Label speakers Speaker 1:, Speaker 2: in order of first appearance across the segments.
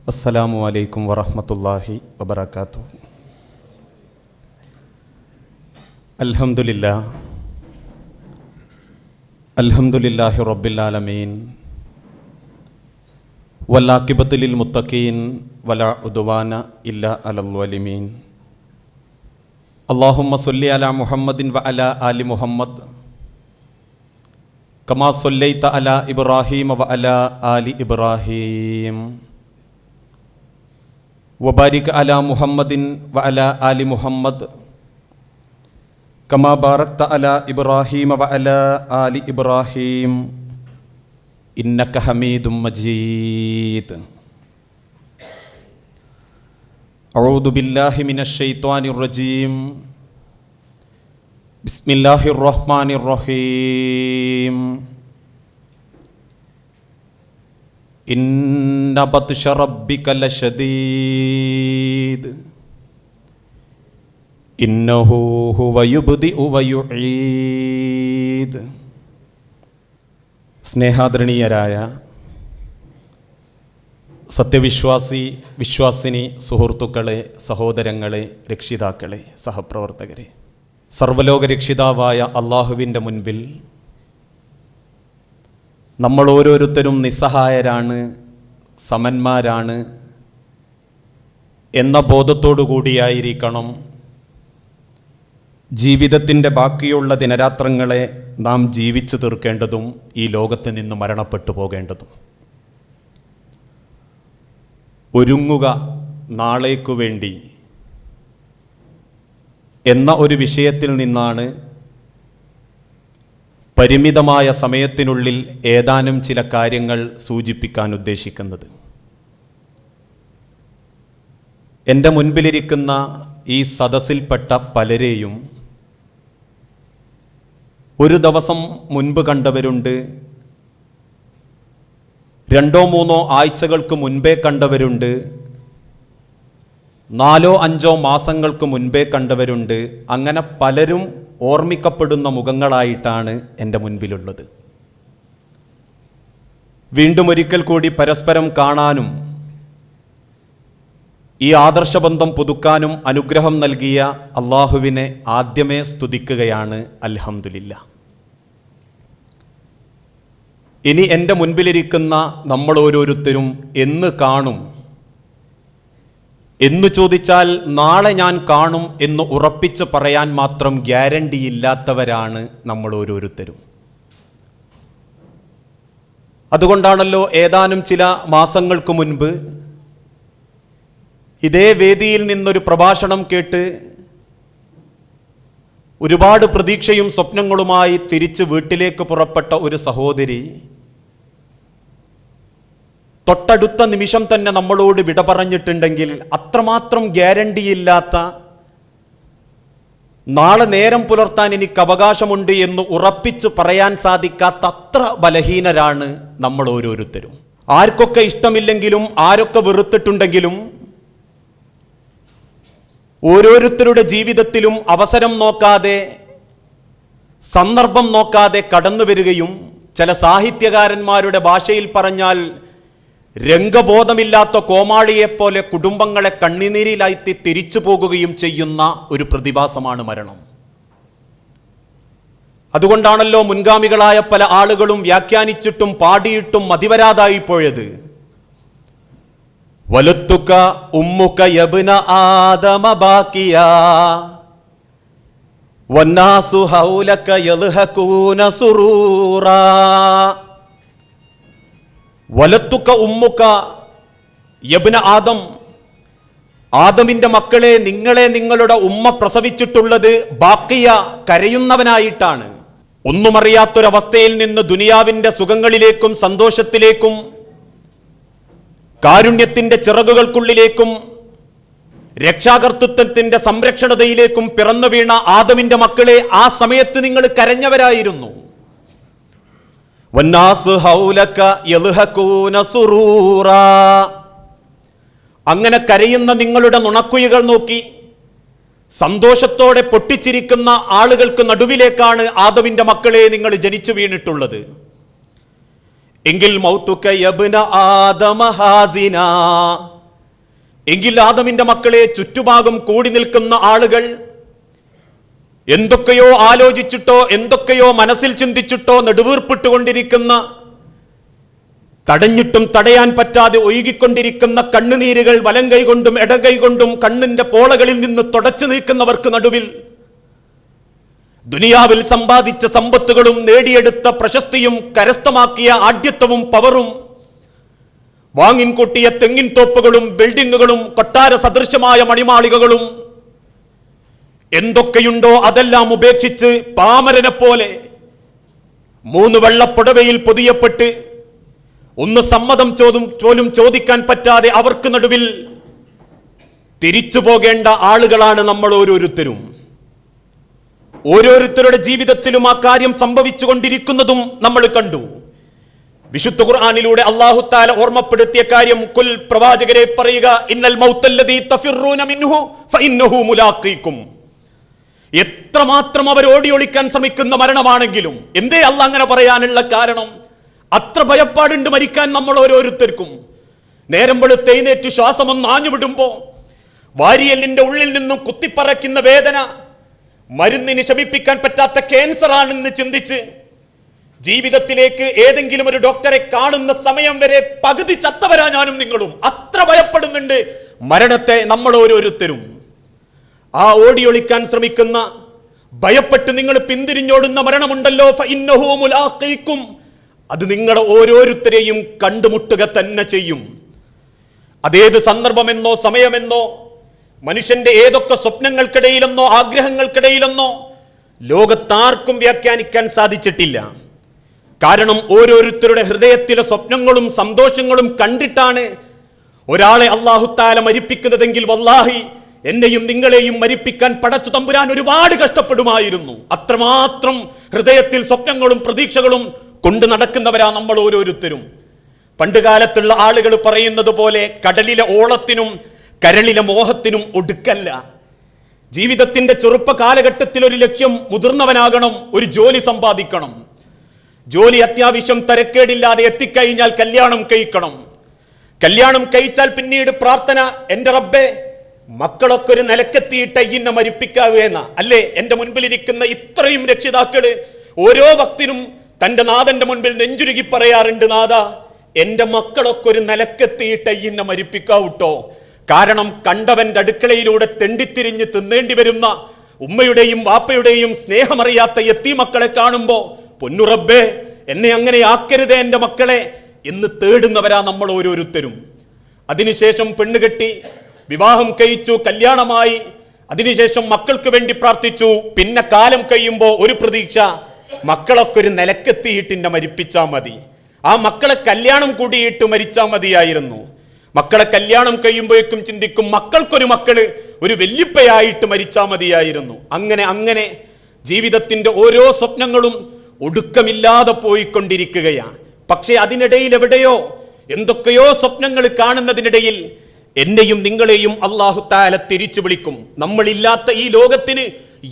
Speaker 1: അസ്സലാമു അലൈക്കും വറഹ്മത്തുള്ളാഹി വബറകാതുഹു. അൽഹംദുലില്ലാഹി റബ്ബിൽ ആലമീൻ വല്ലാഖിബത്തു ലിൽ മുത്തഖീൻ വലാ ഉദ്വാന ഇല്ലാ അലൽ വലിമീൻ. അല്ലാഹുമ്മ സ്വല്ലി അലാ മുഹമ്മദിൻ വ അലാ ആലി മുഹമ്മദ് കമാ സ്വല്ലൈത അലാ ഇബ്രാഹീം വ അലാ ആലി ഇബ്രാഹീം വബാരിക് അലാ മുഹമ്മദിൻ വ അലാ ആലി മുഹമ്മദ് കമാ ബാറക്ത അലാ ഇബ്രാഹീം വ അലാ ആലി ഇബ്രാഹീം ഇന്നക ഹമീദും മജീദ്. അഊദു ബില്ലാഹി മിനശ് ശൈത്വാനിർ റജീം. ബിസ്മില്ലാഹിർ റഹ്മാനിർ റഹീം. ഇന്ന ബത്ശ റബ്ബിക ലശദീദ് ഇന്നഹു ഹുവ യുബ്ദിഉ വ യുഈദ്. സ്നേഹാദരണീയരായ വിശ്വാസിനി സുഹൃത്തുക്കളെ, സഹോദരങ്ങളെ, രക്ഷിതാക്കളെ, സഹപ്രവർത്തകരെ, സർവ്വലോക രക്ഷിതാവായ അള്ളാഹുവിൻ്റെ മുൻപിൽ നമ്മൾ ഓരോരുത്തരും നിസ്സഹായരാണ്, സമന്മാരാണ് എന്ന ബോധത്തോടു കൂടിയായിരിക്കണം ജീവിതത്തിൻ്റെ ബാക്കിയുള്ള ദിനരാത്രങ്ങളെ നാം ജീവിച്ചു തീർക്കേണ്ടതും ഈ ലോകത്ത് നിന്ന് മരണപ്പെട്ടു പോകേണ്ടതും. ഒരുങ്ങുക നാളേക്കു വേണ്ടി എന്ന ഒരു വിഷയത്തിൽ നിന്നാണ് പരിമിതമായ സമയത്തിനുള്ളിൽ ഏതാനും ചില കാര്യങ്ങൾ സൂചിപ്പിക്കാൻ ഉദ്ദേശിക്കുന്നത്. എൻ്റെ മുൻപിലിരിക്കുന്ന ഈ സദസ്സിൽപ്പെട്ട പലരെയും ഒരു ദിവസം മുൻപ് കണ്ടവരുണ്ട്, 2-3 ആഴ്ചകൾക്ക് മുൻപേ കണ്ടവരുണ്ട്, 4-5 മാസങ്ങൾക്ക് മുൻപേ കണ്ടവരുണ്ട്. അങ്ങനെ പലരും ഓർമ്മിക്കപ്പെടുന്ന മുഖങ്ങളായിട്ടാണ് എൻ്റെ മുൻപിലുള്ളത്. വീണ്ടും ഒരിക്കൽ കൂടി പരസ്പരം കാണാനും ഈ ആദർശബന്ധം പുതുക്കാനും അനുഗ്രഹം നൽകിയ അള്ളാഹുവിനെ ആദ്യമേ സ്തുതിക്കുകയാണ്. അൽഹംദുലില്ലാ. ഇനി എൻ്റെ മുൻപിലിരിക്കുന്ന നമ്മൾ ഓരോരുത്തരും എന്ന് കാണും എന്ന് ചോദിച്ചാൽ നാളെ ഞാൻ കാണും എന്ന് ഉറപ്പിച്ച് പറയാൻ മാത്രം ഗ്യാരണ്ടിയില്ലാത്തവരാണ് നമ്മൾ ഓരോരുത്തരും. അതുകൊണ്ടാണല്ലോ ഏതാനും ചില മാസങ്ങൾക്ക് മുൻപ് ഇതേ വേദിയിൽ നിന്നൊരു പ്രഭാഷണം കേട്ട് ഒരുപാട് പ്രതീക്ഷയും സ്വപ്നങ്ങളുമായി തിരിച്ച് വീട്ടിലേക്ക് പുറപ്പെട്ട ഒരു സഹോദരി തൊട്ടടുത്ത നിമിഷം തന്നെ നമ്മളോട് വിട പറഞ്ഞിട്ടുണ്ടെങ്കിൽ അത്രമാത്രം ഗ്യാരണ്ടിയില്ലാത്ത, നാളെ നേരം പുലർത്താൻ എനിക്ക് അവകാശമുണ്ട് എന്ന് ഉറപ്പിച്ച് പറയാൻ സാധിക്കാത്ത അത്ര ബലഹീനരാണ് നമ്മൾ ഓരോരുത്തരും. ആർക്കൊക്കെ ഇഷ്ടമില്ലെങ്കിലും ആരൊക്കെ വെറുത്തിട്ടുണ്ടെങ്കിലും ഓരോരുത്തരുടെ ജീവിതത്തിലും അവസരം നോക്കാതെ, സന്ദർഭം നോക്കാതെ കടന്നു വരികയും ചില സാഹിത്യകാരന്മാരുടെ ഭാഷയിൽ പറഞ്ഞാൽ രംഗബോധമില്ലാത്ത കോമാളിയെപ്പോലെ കുടുംബങ്ങളെ കണ്ണുനീരിലായി തിരിച്ചു പോകുകയും ചെയ്യുന്ന ഒരു പ്രതിഭാസമാണ് മരണം. അതുകൊണ്ടാണല്ലോ മുൻഗാമികളായ പല ആളുകളും വ്യാഖ്യാനിച്ചിട്ടും പാടിയിട്ടും മതിവരാതായി പോയത്. വലുത്തുക ഉമ്മുക യബ്ന ആദമ ബാക്കിയാ വന്നാസു ഹൗലക യൽഹഖൂന സുറൂറാ. വലത്തുക ഉമ്മുക യബ്ന ആദം, ആദമിന്റെ മക്കളെ, നിങ്ങളെ നിങ്ങളുടെ ഉമ്മ പ്രസവിച്ചിട്ടുള്ളത് ബാക്കിയ, കരയുന്നവനായിട്ടാണ്. ഒന്നുമറിയാത്തൊരവസ്ഥയിൽ നിന്ന് ദുനിയാവിന്റെ സുഖങ്ങളിലേക്കും സന്തോഷത്തിലേക്കും കാരുണ്യത്തിന്റെ ചിറകുകൾക്കുള്ളിലേക്കും രക്ഷാകർത്തൃത്വത്തിന്റെ സംരക്ഷണതയിലേക്കും പിറന്നു വീണ ആദമിന്റെ മക്കളെ ആ സമയത്ത് നിങ്ങൾ കരഞ്ഞവരായിരുന്നു. വന്നാസ് ഹൗലക യൽഹഖൂന സുറൂറാ. അങ്ങനെ കരയുന്ന നിങ്ങളുടെ നുണക്കുഴികൾ നോക്കി സന്തോഷത്തോടെ പൊട്ടിച്ചിരിക്കുന്ന ആളുകൾക്ക് നടുവിലേക്കാണ് ആദമിന്റെ മക്കളെ നിങ്ങൾ ജനിച്ചു വീണിട്ടുള്ളത്. എങ്കിൽ മൗതുക യബ്ന ആദമ ഹാസിന, എങ്കിൽ ആദമിന്റെ മക്കളെ, ചുറ്റുഭാഗം കൂടി നിൽക്കുന്ന ആളുകൾ എന്തൊക്കെയോ ആലോചിച്ചിട്ടോ എന്തൊക്കെയോ മനസ്സിൽ ചിന്തിച്ചിട്ടോ നെടുവീർപ്പിട്ടുകൊണ്ടിരിക്കുന്ന, തടഞ്ഞിട്ടും തടയാൻ പറ്റാതെ ഒഴുകിക്കൊണ്ടിരിക്കുന്ന കണ്ണുനീരുകൾ വലം കൈകൊണ്ടും ഇടകൈകൊണ്ടും കണ്ണിന്റെ പോളകളിൽ നിന്ന് തുടച്ചു നീക്കുന്നവർക്ക് നടുവിൽ ദുനിയാവിൽ സമ്പാദിച്ച സമ്പത്തുകളും നേടിയെടുത്ത പ്രശസ്തിയും കരസ്ഥമാക്കിയ ആഢ്യത്വവും പവറും വാങ്ങിൻകൂട്ടിയ തെങ്ങിൻ തോപ്പുകളും ബിൽഡിങ്ങുകളും കൊട്ടാര സദൃശമായ മണിമാളികകളും എന്തൊക്കെയുണ്ടോ അതെല്ലാം ഉപേക്ഷിച്ച് പാമരനെ പോലെ 3 വെള്ളപ്പുടവയിൽ പൊതിയപ്പെട്ട് ഒന്ന് സമ്മതം പോലും ചോദിക്കാൻ പറ്റാതെ അവർക്ക് നടുവിൽ തിരിച്ചു പോകേണ്ട ആളുകളാണ് നമ്മൾ ഓരോരുത്തരും. ഓരോരുത്തരുടെ ജീവിതത്തിലും ആ കാര്യം സംഭവിച്ചുകൊണ്ടിരിക്കുന്നതും നമ്മൾ കണ്ടു. വിശുദ്ധ ഖുർആനിലൂടെ അല്ലാഹു തആല ഓർമ്മപ്പെടുത്തിയ കാര്യം, കുൽ പ്രവാചകരെ പറയുക, ഇന്നൽ മൗത്തല്ലദീ തഫിറൂന മിൻഹു ഫഇന്നഹു മുലാഖീകും. എത്രമാത്രം അവർ ഓടിയൊളിക്കാൻ ശ്രമിക്കുന്ന മരണമാണെങ്കിലും, എന്തേ അല്ലാഹ് അങ്ങനെ പറയാനുള്ള കാരണം? അത്ര ഭയപ്പാടുണ്ട് മരിക്കാൻ നമ്മൾ ഓരോരുത്തർക്കും. നേരം വെളുത്ത് എഴുന്നേറ്റ് ശ്വാസമൊന്ന് ആഞ്ഞുവിടുമ്പോ വാരിയലിന്റെ ഉള്ളിൽ നിന്നും കുത്തിപ്പറയ്ക്കുന്ന വേദന മരുന്നിന് ശമിപ്പിക്കാൻ പറ്റാത്ത ക്യാൻസർ ആണെന്ന് ചിന്തിച്ച് ജീവിതത്തിലേക്ക് ഏതെങ്കിലും ഒരു ഡോക്ടറെ കാണുന്ന സമയം വരെ പകുതി ചത്തവരാ ഞാനും നിങ്ങളും. അത്ര ഭയപ്പെടുന്നുണ്ട് മരണത്തെ നമ്മൾ ഓരോരുത്തരും. ആ ഓടിയൊളിക്കാൻ ശ്രമിക്കുന്ന, ഭയപ്പെട്ട് നിങ്ങൾ പിന്തിരിഞ്ഞോടുന്ന മരണമുണ്ടല്ലോ, ഫഇന്നഹു മുലാഖീകും, അത് നിങ്ങളെ ഓരോരുത്തരെയും കണ്ടുമുട്ടുക തന്നെ ചെയ്യും. അതേത് സന്ദർഭമെന്നോ സമയമെന്നോ മനുഷ്യന്റെ ഏതൊക്കെ സ്വപ്നങ്ങൾക്കിടയിലെന്നോ ആഗ്രഹങ്ങൾക്കിടയിലെന്നോ ലോകത്താർക്കും വ്യാഖ്യാനിക്കാൻ സാധിച്ചിട്ടില്ല. കാരണം ഓരോരുത്തരുടെ ഹൃദയത്തിലെ സ്വപ്നങ്ങളും സന്തോഷങ്ങളും കണ്ടിട്ടാണ് ഒരാളെ അല്ലാഹു തആല മരിപ്പിക്കുന്നതെങ്കിൽ വല്ലാഹി എന്നെയും നിങ്ങളെയും മരിപ്പിക്കാൻ പടച്ചു തമ്പുരാൻ ഒരുപാട് കഷ്ടപ്പെടുമായിരുന്നു. അത്രമാത്രം ഹൃദയത്തിൽ സ്വപ്നങ്ങളും പ്രതീക്ഷകളും കൊണ്ട് നടക്കുന്നവരാ നമ്മൾ ഓരോരുത്തരും. പണ്ടുകാലത്തുള്ള ആളുകൾ പറയുന്നത് പോലെ കടലിലെ ഓളത്തിനും കരളിലെ മോഹത്തിനും ഒടുക്കല്ല. ജീവിതത്തിന്റെ ചെറുപ്പ കാലഘട്ടത്തിൽ ഒരു ലക്ഷ്യം, മുതിർന്നവനാകണം, ഒരു ജോലി സമ്പാദിക്കണം, ജോലി അത്യാവശ്യം തരക്കേടില്ലാതെ എത്തിക്കഴിഞ്ഞാൽ കല്യാണം കഴിക്കണം, കല്യാണം കഴിച്ചാൽ പിന്നീട് പ്രാർത്ഥന, എന്റെ റബ്ബേ മക്കളൊക്കെ ഒരു നിലക്കെത്തിയിട്ട് ഇന്നെ മരിപ്പിക്കാവുന്ന. അല്ലേ എന്റെ മുൻപിലിരിക്കുന്ന ഇത്രയും രക്ഷിതാക്കള് ഓരോ ഭക്തിനും തന്റെ നാഥന്റെ മുൻപിൽ നെഞ്ചുരുകി പറയാറുണ്ട്, നാഥ എന്റെ മക്കളൊക്കെ ഒരു നിലക്കെത്തിയിട്ട് ഇന്നെ മരിപ്പിക്കാവൂട്ടോ. കാരണം കണ്ടവന്റെ അടുക്കളയിലൂടെ തെണ്ടിത്തിരിഞ്ഞ് തിന്നേണ്ടി വരുന്ന ഉമ്മയുടെയും വാപ്പയുടെയും സ്നേഹമറിയാത്ത യത്തീമക്കളെ കാണുമ്പോ പൊന്നുറബ്ബേ എന്നെ അങ്ങനെ ആക്കരുതേ എന്റെ മക്കളെ എന്ന് തേടുന്നവരാ നമ്മൾ ഓരോരുത്തരും. അതിനുശേഷം പെണ്ണുകെട്ടി വിവാഹം കഴിച്ചു, കല്യാണമായി, അതിനുശേഷം മക്കൾക്ക് വേണ്ടി പ്രാർത്ഥിച്ചു. പിന്നെ കാലം കഴിയുമ്പോൾ ഒരു പ്രതീക്ഷ, മക്കളൊക്കെ ഒരു നിലക്കെത്തിയിട്ട് മരിപ്പിച്ചാൽ മതി, ആ മക്കളെ കല്യാണം കൂടിയിട്ട് മരിച്ചാൽ മതിയായിരുന്നു. മക്കളെ കല്യാണം കഴിയുമ്പോഴേക്കും ചിന്തിക്കും, മക്കൾക്കൊരു മക്കള് ഒരു വല്യപ്പയായിട്ട് മരിച്ചാൽ മതിയായിരുന്നു. അങ്ങനെ അങ്ങനെ ജീവിതത്തിന്റെ ഓരോ സ്വപ്നങ്ങളും ഒടുക്കമില്ലാതെ പോയിക്കൊണ്ടിരിക്കുകയാണ്. പക്ഷെ അതിനിടയിൽ എവിടെയോ എന്തൊക്കെയോ സ്വപ്നങ്ങൾ കാണുന്നതിനിടയിൽ എന്നെയും നിങ്ങളെയും അല്ലാഹു തആല തിരിച്ചു വിളിക്കും. നമ്മളില്ലാത്ത ഈ ലോകത്തിന്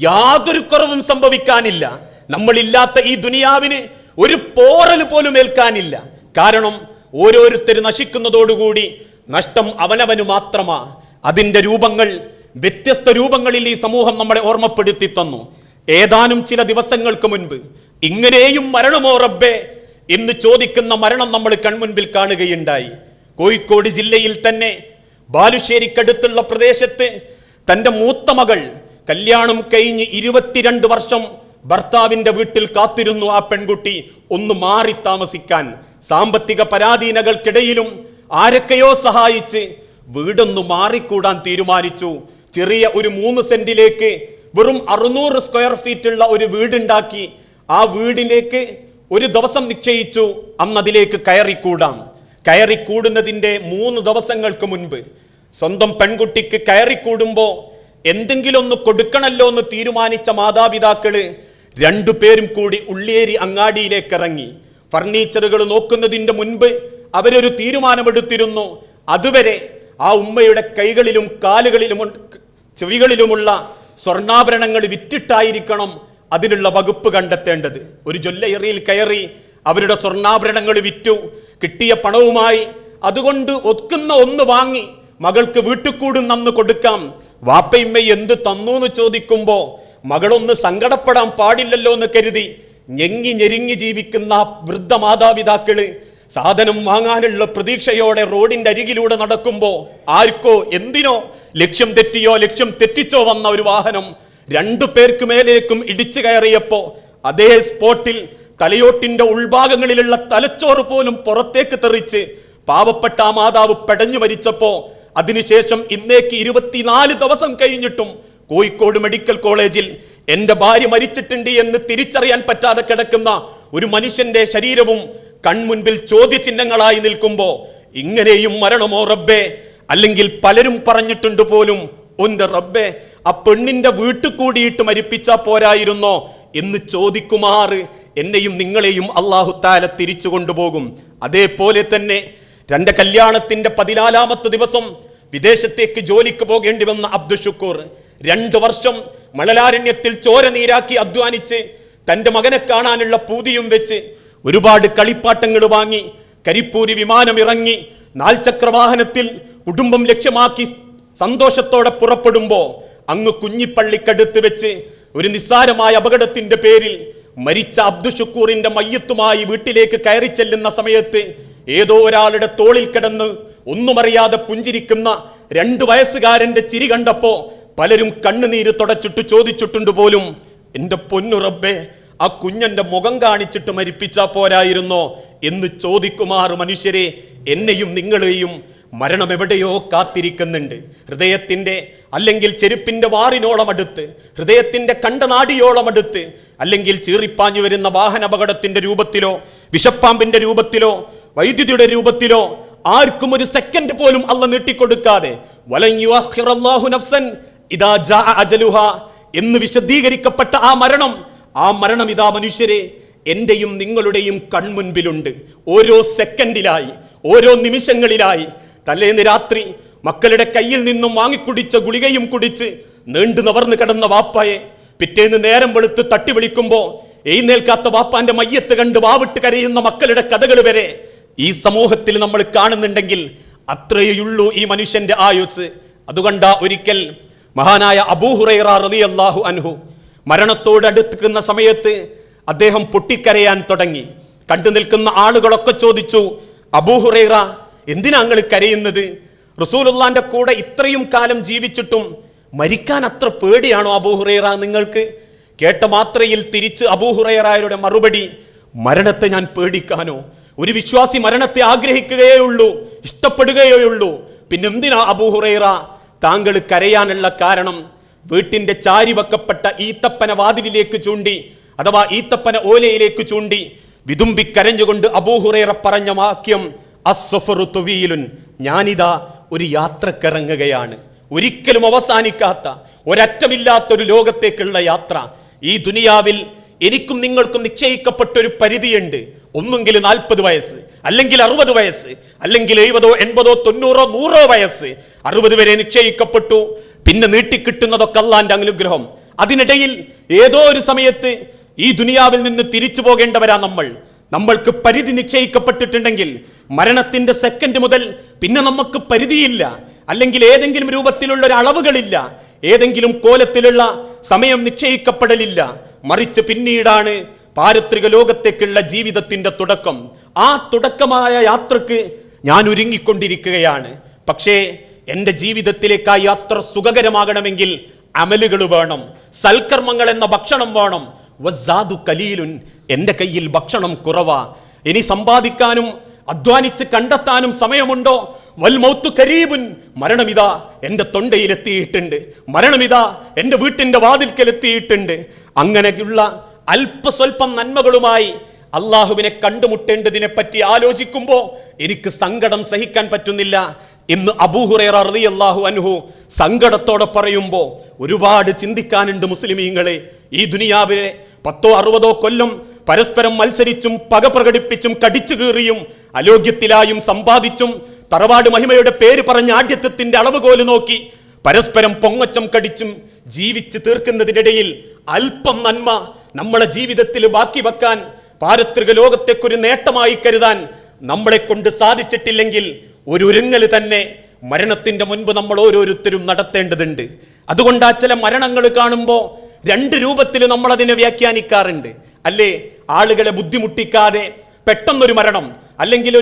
Speaker 1: യാതൊരു കുറവും സംഭവിക്കാനില്ല. നമ്മളില്ലാത്ത ഈ ദുനിയാവിന് ഒരു പോറൽ പോലും ഏൽക്കാനില്ല. കാരണം ഓരോരുത്തർ നശിക്കുന്നതോടുകൂടി നഷ്ടം അവനവന് മാത്രമാ. അതിന്റെ രൂപങ്ങൾ, വ്യത്യസ്ത രൂപങ്ങളിൽ ഈ സമൂഹം നമ്മളെ ഓർമ്മപ്പെടുത്തി തന്നു. ഏതാനും ചില ദിവസങ്ങൾക്ക് മുൻപ് ഇങ്ങനെയും മരണമോ റബ്ബേ എന്ന് ചോദിക്കുന്ന മരണം നമ്മൾ കൺമുൻപിൽ കാണുകയുണ്ടായി. കോഴിക്കോട് ജില്ലയിൽ തന്നെ ബാലുശ്ശേരിക്കടുത്തുള്ള പ്രദേശത്ത് തന്റെ മൂത്ത മകൾ കല്യാണം കഴിഞ്ഞ് 22 വർഷം ഭർത്താവിന്റെ വീട്ടിൽ കാത്തിരുന്നു. ആ പെൺകുട്ടി ഒന്ന് മാറി താമസിക്കാൻ സാമ്പത്തിക പരാധീനകൾക്കിടയിലും ആരൊക്കെയോ സഹായിച്ച് വീടൊന്ന് മാറിക്കൂടാൻ തീരുമാനിച്ചു. ചെറിയ ഒരു 3 സെന്റിലേക്ക് വെറും 600 സ്ക്വയർ ഫീറ്റ് ഉള്ള ഒരു വീടുണ്ടാക്കി ആ വീടിലേക്ക് ഒരു ദിവസം നിശ്ചയിച്ചു, അന്നതിലേക്ക് കയറിക്കൂടാം. കയറിക്കൂടുന്നതിൻ്റെ 3 ദിവസങ്ങൾക്ക് മുൻപ് സ്വന്തം പെൺകുട്ടിക്ക് കയറിക്കൂടുമ്പോ എന്തെങ്കിലും ഒന്ന് കൊടുക്കണല്ലോ എന്ന് തീരുമാനിച്ച മാതാപിതാക്കള് 2 പേരും കൂടി ഉള്ളിയേരി അങ്ങാടിയിലേക്ക് ഇറങ്ങി. ഫർണിച്ചറുകൾ നോക്കുന്നതിന്റെ മുൻപ് അവരൊരു തീരുമാനമെടുത്തിരുന്നു. അതുവരെ ആ ഉമ്മയുടെ കൈകളിലും കാലുകളിലും ചെവികളിലുമുള്ള സ്വർണ്ണാഭരണങ്ങൾ വിറ്റിട്ടായിരിക്കണം അതിനുള്ള വകുപ്പ് കണ്ടെത്തേണ്ടത്. ഒരു ജ്വല്ലറിയിൽ കയറി അവരുടെ സ്വർണ്ണാഭരണങ്ങൾ വിറ്റു. കിട്ടിയ പണവുമായി അതുകൊണ്ട് ഒക്കുന്ന ഒന്ന് വാങ്ങി മകൾക്ക് വീട്ടുകൂടും നന്ന് കൊടുക്കാം. വാപ്പയിമ്മ എന്ത് തന്നു എന്ന് ചോദിക്കുമ്പോ മകളൊന്ന് സങ്കടപ്പെടാൻ പാടില്ലല്ലോ എന്ന് കരുതി ഞെങ്ങി ഞെരുങ്ങി ജീവിക്കുന്ന വൃദ്ധ മാതാപിതാക്കള് സാധനം വാങ്ങാനുള്ള പ്രതീക്ഷയോടെ റോഡിന്റെ അരികിലൂടെ നടക്കുമ്പോ ആർക്കോ എന്തിനോ ലക്ഷ്യം തെറ്റിയോ ലക്ഷ്യം തെറ്റിച്ചോ വന്ന ഒരു വാഹനം 2 പേർക്ക് മേലേക്കും ഇടിച്ചു കയറിയപ്പോ അതേ സ്പോട്ടിൽ തലയോട്ടിന്റെ ഉൾഭാഗങ്ങളിലുള്ള തലച്ചോറ് പോലും പുറത്തേക്ക് തെറിച്ച് പാവപ്പെട്ട ആ മാതാവ് പെടഞ്ഞു മരിച്ചപ്പോ അതിനുശേഷം ഇന്നേക്ക് 24 ദിവസം കഴിഞ്ഞിട്ടും കോഴിക്കോട് മെഡിക്കൽ കോളേജിൽ എന്റെ ഭാര്യ മരിച്ചിട്ടുണ്ട് എന്ന് തിരിച്ചറിയാൻ പറ്റാതെ കിടക്കുന്ന ഒരു മനുഷ്യന്റെ ശരീരവും കൺമുൻപിൽ ചോദ്യചിഹ്നങ്ങളായി നിൽക്കുമ്പോ ഇങ്ങനെയും മരണമോ റബ്ബേ? അല്ലെങ്കിൽ പലരും പറഞ്ഞിട്ടുണ്ട് പോലും, ഒന്റെ റബ്ബേ, ആ പെണ്ണിന്റെ വീട്ടിൽ കൂടിയിട്ട് മരിപ്പിച്ചാ പോരായിരുന്നോ എന്ന് ചോദിക്കുമാറ് എന്നെയും നിങ്ങളെയും അല്ലാഹു തആല തിരിച്ചു കൊണ്ടുപോകും. അതേപോലെ തന്നെ തന്റെ കല്യാണത്തിന്റെ 14ാമത്തെ ദിവസം വിദേശത്തേക്ക് ജോലിക്ക് പോകേണ്ടി വന്ന അബ്ദുൽ ഷുക്കൂർ 2 വർഷം മണലാരണ്യത്തിൽ ചോര നീരാക്കി അധ്വാനിച്ച് തന്റെ മകനെ കാണാനുള്ള പൂതിയും വെച്ച് ഒരുപാട് കളിപ്പാട്ടങ്ങൾ വാങ്ങി കരിപ്പൂരി വിമാനം ഇറങ്ങി 4 ചക്രവാഹനത്തിൽ കുടുംബം ലക്ഷ്യമാക്കി സന്തോഷത്തോടെ പുറപ്പെടുമ്പോ അങ്ങ് കുഞ്ഞിപ്പള്ളിക്കടുത്ത് വെച്ച് ഒരു നിസ്സാരമായ അപകടത്തിന്റെ പേരിൽ മരിച്ച അബ്ദുൽ ഷുക്കൂറിന്റെ മയ്യത്തുമായി വീട്ടിലേക്ക് കയറി ചെല്ലുന്ന സമയത്ത് ഏതോ ഒരാളുടെ തോളിൽ കിടന്ന് ഒന്നുമറിയാതെ പുഞ്ചിരിക്കുന്ന 2 വയസ്സുകാരന്റെ ചിരി കണ്ടപ്പോ പലരും കണ്ണുനീര് തുടച്ചിട്ട് ചോദിച്ചിട്ടുണ്ട് പോലും, എന്റെ പൊന്നു റബ്ബേ, ആ കുഞ്ഞന്റെ മുഖം കാണിച്ചിട്ട് മരിപ്പിച്ചാ പോരായിരുന്നോ എന്ന് ചോദിക്കുമാറ് മനുഷ്യരെ എന്നെയും നിങ്ങളെയും മരണം എവിടെയോ കാത്തിരിക്കുന്നുണ്ട്. ഹൃദയത്തിന്റെ അല്ലെങ്കിൽ ചെരുപ്പിന്റെ വാറിനോളം അടുത്ത്, ഹൃദയത്തിന്റെ കണ്ടനാടിയോളം അടുത്ത്, അല്ലെങ്കിൽ ചീറിപ്പാഞ്ഞു വരുന്ന വാഹനാപകടത്തിന്റെ രൂപത്തിലോ വിഷപ്പാമ്പിന്റെ രൂപത്തിലോ വൈദ്യുതിയുടെ രൂപത്തിലോ ആർക്കും ഒരു സെക്കൻഡ് പോലും അല്ലാഹു നീട്ടിക്കൊടുക്കാതെ വലൻ യുഅഖിറല്ലാഹു നഫ്സൻ ഇദാ ജാഅ അജലുഹാ എന്ന് വിശദീകരിക്കപ്പെട്ട ആ മരണം ഇതാ മനുഷ്യരെ എന്റെയും നിങ്ങളുടെയും കൺമുൻപിലുണ്ട്. ഓരോ സെക്കൻഡിലായി, ഓരോ നിമിഷങ്ങളിലായി. തലേന്ന് രാത്രി മക്കളുടെ കയ്യിൽ നിന്നും വാങ്ങിക്കുടിച്ച ഗുളികയും കുടിച്ച് നീണ്ടു നവർന്നു കിടന്ന വാപ്പായെ പിറ്റേന്ന് നേരം വെളുത്ത് തട്ടി വിളിക്കുമ്പോ എഴുന്നേൽക്കാത്ത വാപ്പാന്റെ മയ്യത്ത് കണ്ട് വാവിട്ട് കരയുന്ന മക്കളുടെ കഥകൾ വരെ ഈ സമൂഹത്തിൽ നമ്മൾ കാണുന്നുണ്ടെങ്കിൽ അത്രയുള്ളൂ ഈ മനുഷ്യന്റെ ആയുസ്. അതുകൊണ്ടാ ഒരിക്കൽ മഹാനായ അബൂ ഹുറൈറ റളിയല്ലാഹു അൻഹു മരണത്തോട് അടുക്കുന്ന സമയത്ത് അദ്ദേഹം പൊട്ടിക്കരയാൻ തുടങ്ങി. കണ്ടു നിൽക്കുന്ന ആളുകളൊക്കെ ചോദിച്ചു, അബൂ ഹുറൈറ, എന്തിനാ നിങ്ങൾ കരയുന്നത്? റസൂലുള്ളാന്റെ കൂടെ ഇത്രയും കാലം ജീവിച്ചിട്ടും മരിക്കാൻ അത്ര പേടിയാണോ അബൂ ഹുറൈറ നിങ്ങൾക്ക്? കേട്ട മാത്രയിൽ തിരിച്ച് അബൂ ഹുറൈറയുടെ മറുപടി, മരണത്തെ ഞാൻ പേടിക്കാനോ? ഒരു വിശ്വാസി മരണത്തെ ആഗ്രഹിക്കുകയേ ഉള്ളൂ, ഇഷ്ടപ്പെടുകയേ ഉള്ളൂ. പിന്നെന്തിനാ അബൂ ഹുറൈറ താങ്കൾ കരയാനുള്ള കാരണം? വീട്ടിന്റെ ചാരി വെക്കപ്പെട്ട ഈത്തപ്പന വാതിലിലേക്ക് ചൂണ്ടി, അഥവാ ഈത്തപ്പന ഓലയിലേക്ക് ചൂണ്ടി വിതുമ്പി കരഞ്ഞുകൊണ്ട് അബൂ ഹുറൈറ പറഞ്ഞ വാക്യം, അസ്സഫറു തുവീലുൻ, ഞാനിതാ ഒരു യാത്രക്കിറങ്ങുകയാണ്. ഒരിക്കലും അവസാനിക്കാത്ത, ഒരറ്റമില്ലാത്തൊരു ലോകത്തേക്കുള്ള യാത്ര. ഈ ദുനിയാവിൽ എനിക്കും നിങ്ങൾക്കും നിശ്ചയിക്കപ്പെട്ടൊരു പരിധിയുണ്ട്. ഒന്നുകിൽ 40 വയസ്സ്, അല്ലെങ്കിൽ 60 വയസ്സ്, അല്ലെങ്കിൽ 70, 80, 90, 100 വയസ്സ്. 60 വരെ നിശ്ചയിക്കപ്പെട്ടു. പിന്നെ നീട്ടിക്കിട്ടുന്നതൊക്കെ അല്ലാഹുവിന്റെ അനുഗ്രഹം. അതിനിടയിൽ ഏതോ ഒരു സമയത്ത് ഈ ദുനിയാവിൽ നിന്ന് തിരിച്ചു പോകേണ്ടവരാ നമ്മൾക്ക് പരിധി നിശ്ചയിക്കപ്പെട്ടിട്ടുണ്ടെങ്കിൽ മരണത്തിന്റെ സെക്കൻഡ് മുതൽ പിന്നെ നമുക്ക് പരിധിയില്ല, അല്ലെങ്കിൽ ഏതെങ്കിലും രൂപത്തിലുള്ള ഒരു അളവുകളില്ല, ഏതെങ്കിലും കോലത്തിലുള്ള സമയം നിശ്ചയിക്കപ്പെടലില്ല. മറിച്ച് പിന്നീടാണ് പാരത്രിക ലോകത്തേക്കുള്ള ജീവിതത്തിന്റെ തുടക്കം. ആ തുടക്കമായ യാത്രക്ക് ഞാൻ ഒരുങ്ങിക്കൊണ്ടിരിക്കുകയാണ്. പക്ഷേ എൻ്റെ ജീവിതത്തിലേക്ക് ആ യാത്ര സുഖകരമാകണമെങ്കിൽ അമലുകൾ വേണം, സൽക്കർമ്മങ്ങൾ എന്ന ഭക്ഷണം വേണം. വസ്സാദു കലീലുൻ, എൻ്റെ കയ്യിൽ ഭക്ഷണം കുറവാ. ഇനി സമ്പാദിക്കാനും അധ്വാനിച്ച് കണ്ടെത്താനും സമയമുണ്ടോ? വൽ മൗത്തു കരീബുൻ, മരണമിതാ എൻ്റെ തൊണ്ടയിലെത്തിയിട്ടുണ്ട്, മരണമിതാ എൻ്റെ വീട്ടിൻ്റെ വാതിൽക്കലെത്തിയിട്ടുണ്ട്. അങ്ങനെയുള്ള അല്പസ്വല്പം നന്മകളുമായി അള്ളാഹുവിനെ കണ്ടുമുട്ടേണ്ടതിനെ പറ്റി ആലോചിക്കുമ്പോൾ എനിക്ക് സങ്കടം സഹിക്കാൻ പറ്റുന്നില്ല എന്ന് അബൂ ഹുറൈറ റളിയല്ലാഹു അൻഹു സങ്കടത്തോടെ പറയുമ്പോൾ ഒരുപാട് ചിന്തിക്കാനുണ്ട് മുസ്ലിമീങ്ങളെ. ഈ ദുനിയാവിലെ 10 60 കൊല്ലം പരസ്പരം മത്സരിച്ചും പക പ്രകടിപ്പിച്ചും കടിച്ചു കീറിയും അലോഗ്യത്തിലായും സമ്പാദിച്ചും തറവാട് മഹിമയുടെ പേര് പറഞ്ഞ ആഢ്യത്വത്തിന്റെ അളവുകോല് നോക്കി പരസ്പരം പൊങ്ങച്ചം കടിച്ചും ജീവിച്ച് തീർക്കുന്നതിനിടയിൽ അല്പം നന്മ നമ്മളെ ജീവിതത്തിൽ ബാക്കി വെക്കാൻ, പാരത്രിക ലോകത്തേക്കൊരു നേട്ടമായി കരുതാൻ നമ്മളെ കൊണ്ട് സാധിച്ചിട്ടില്ലെങ്കിൽ ഒരു ഒരുങ്ങൽ തന്നെ മരണത്തിന്റെ മുൻപ് നമ്മൾ ഓരോരുത്തരും നടത്തേണ്ടതുണ്ട്. അതുകൊണ്ട് ആ ചില മരണങ്ങൾ കാണുമ്പോൾ രണ്ട് രൂപത്തിൽ നമ്മൾ അതിനെ വ്യാഖ്യാനിക്കാറുണ്ട്. അല്ലേ, ആളുകളെ ബുദ്ധിമുട്ടിക്കാതെ പെട്ടെന്നൊരു മരണം, അല്ലെങ്കിൽ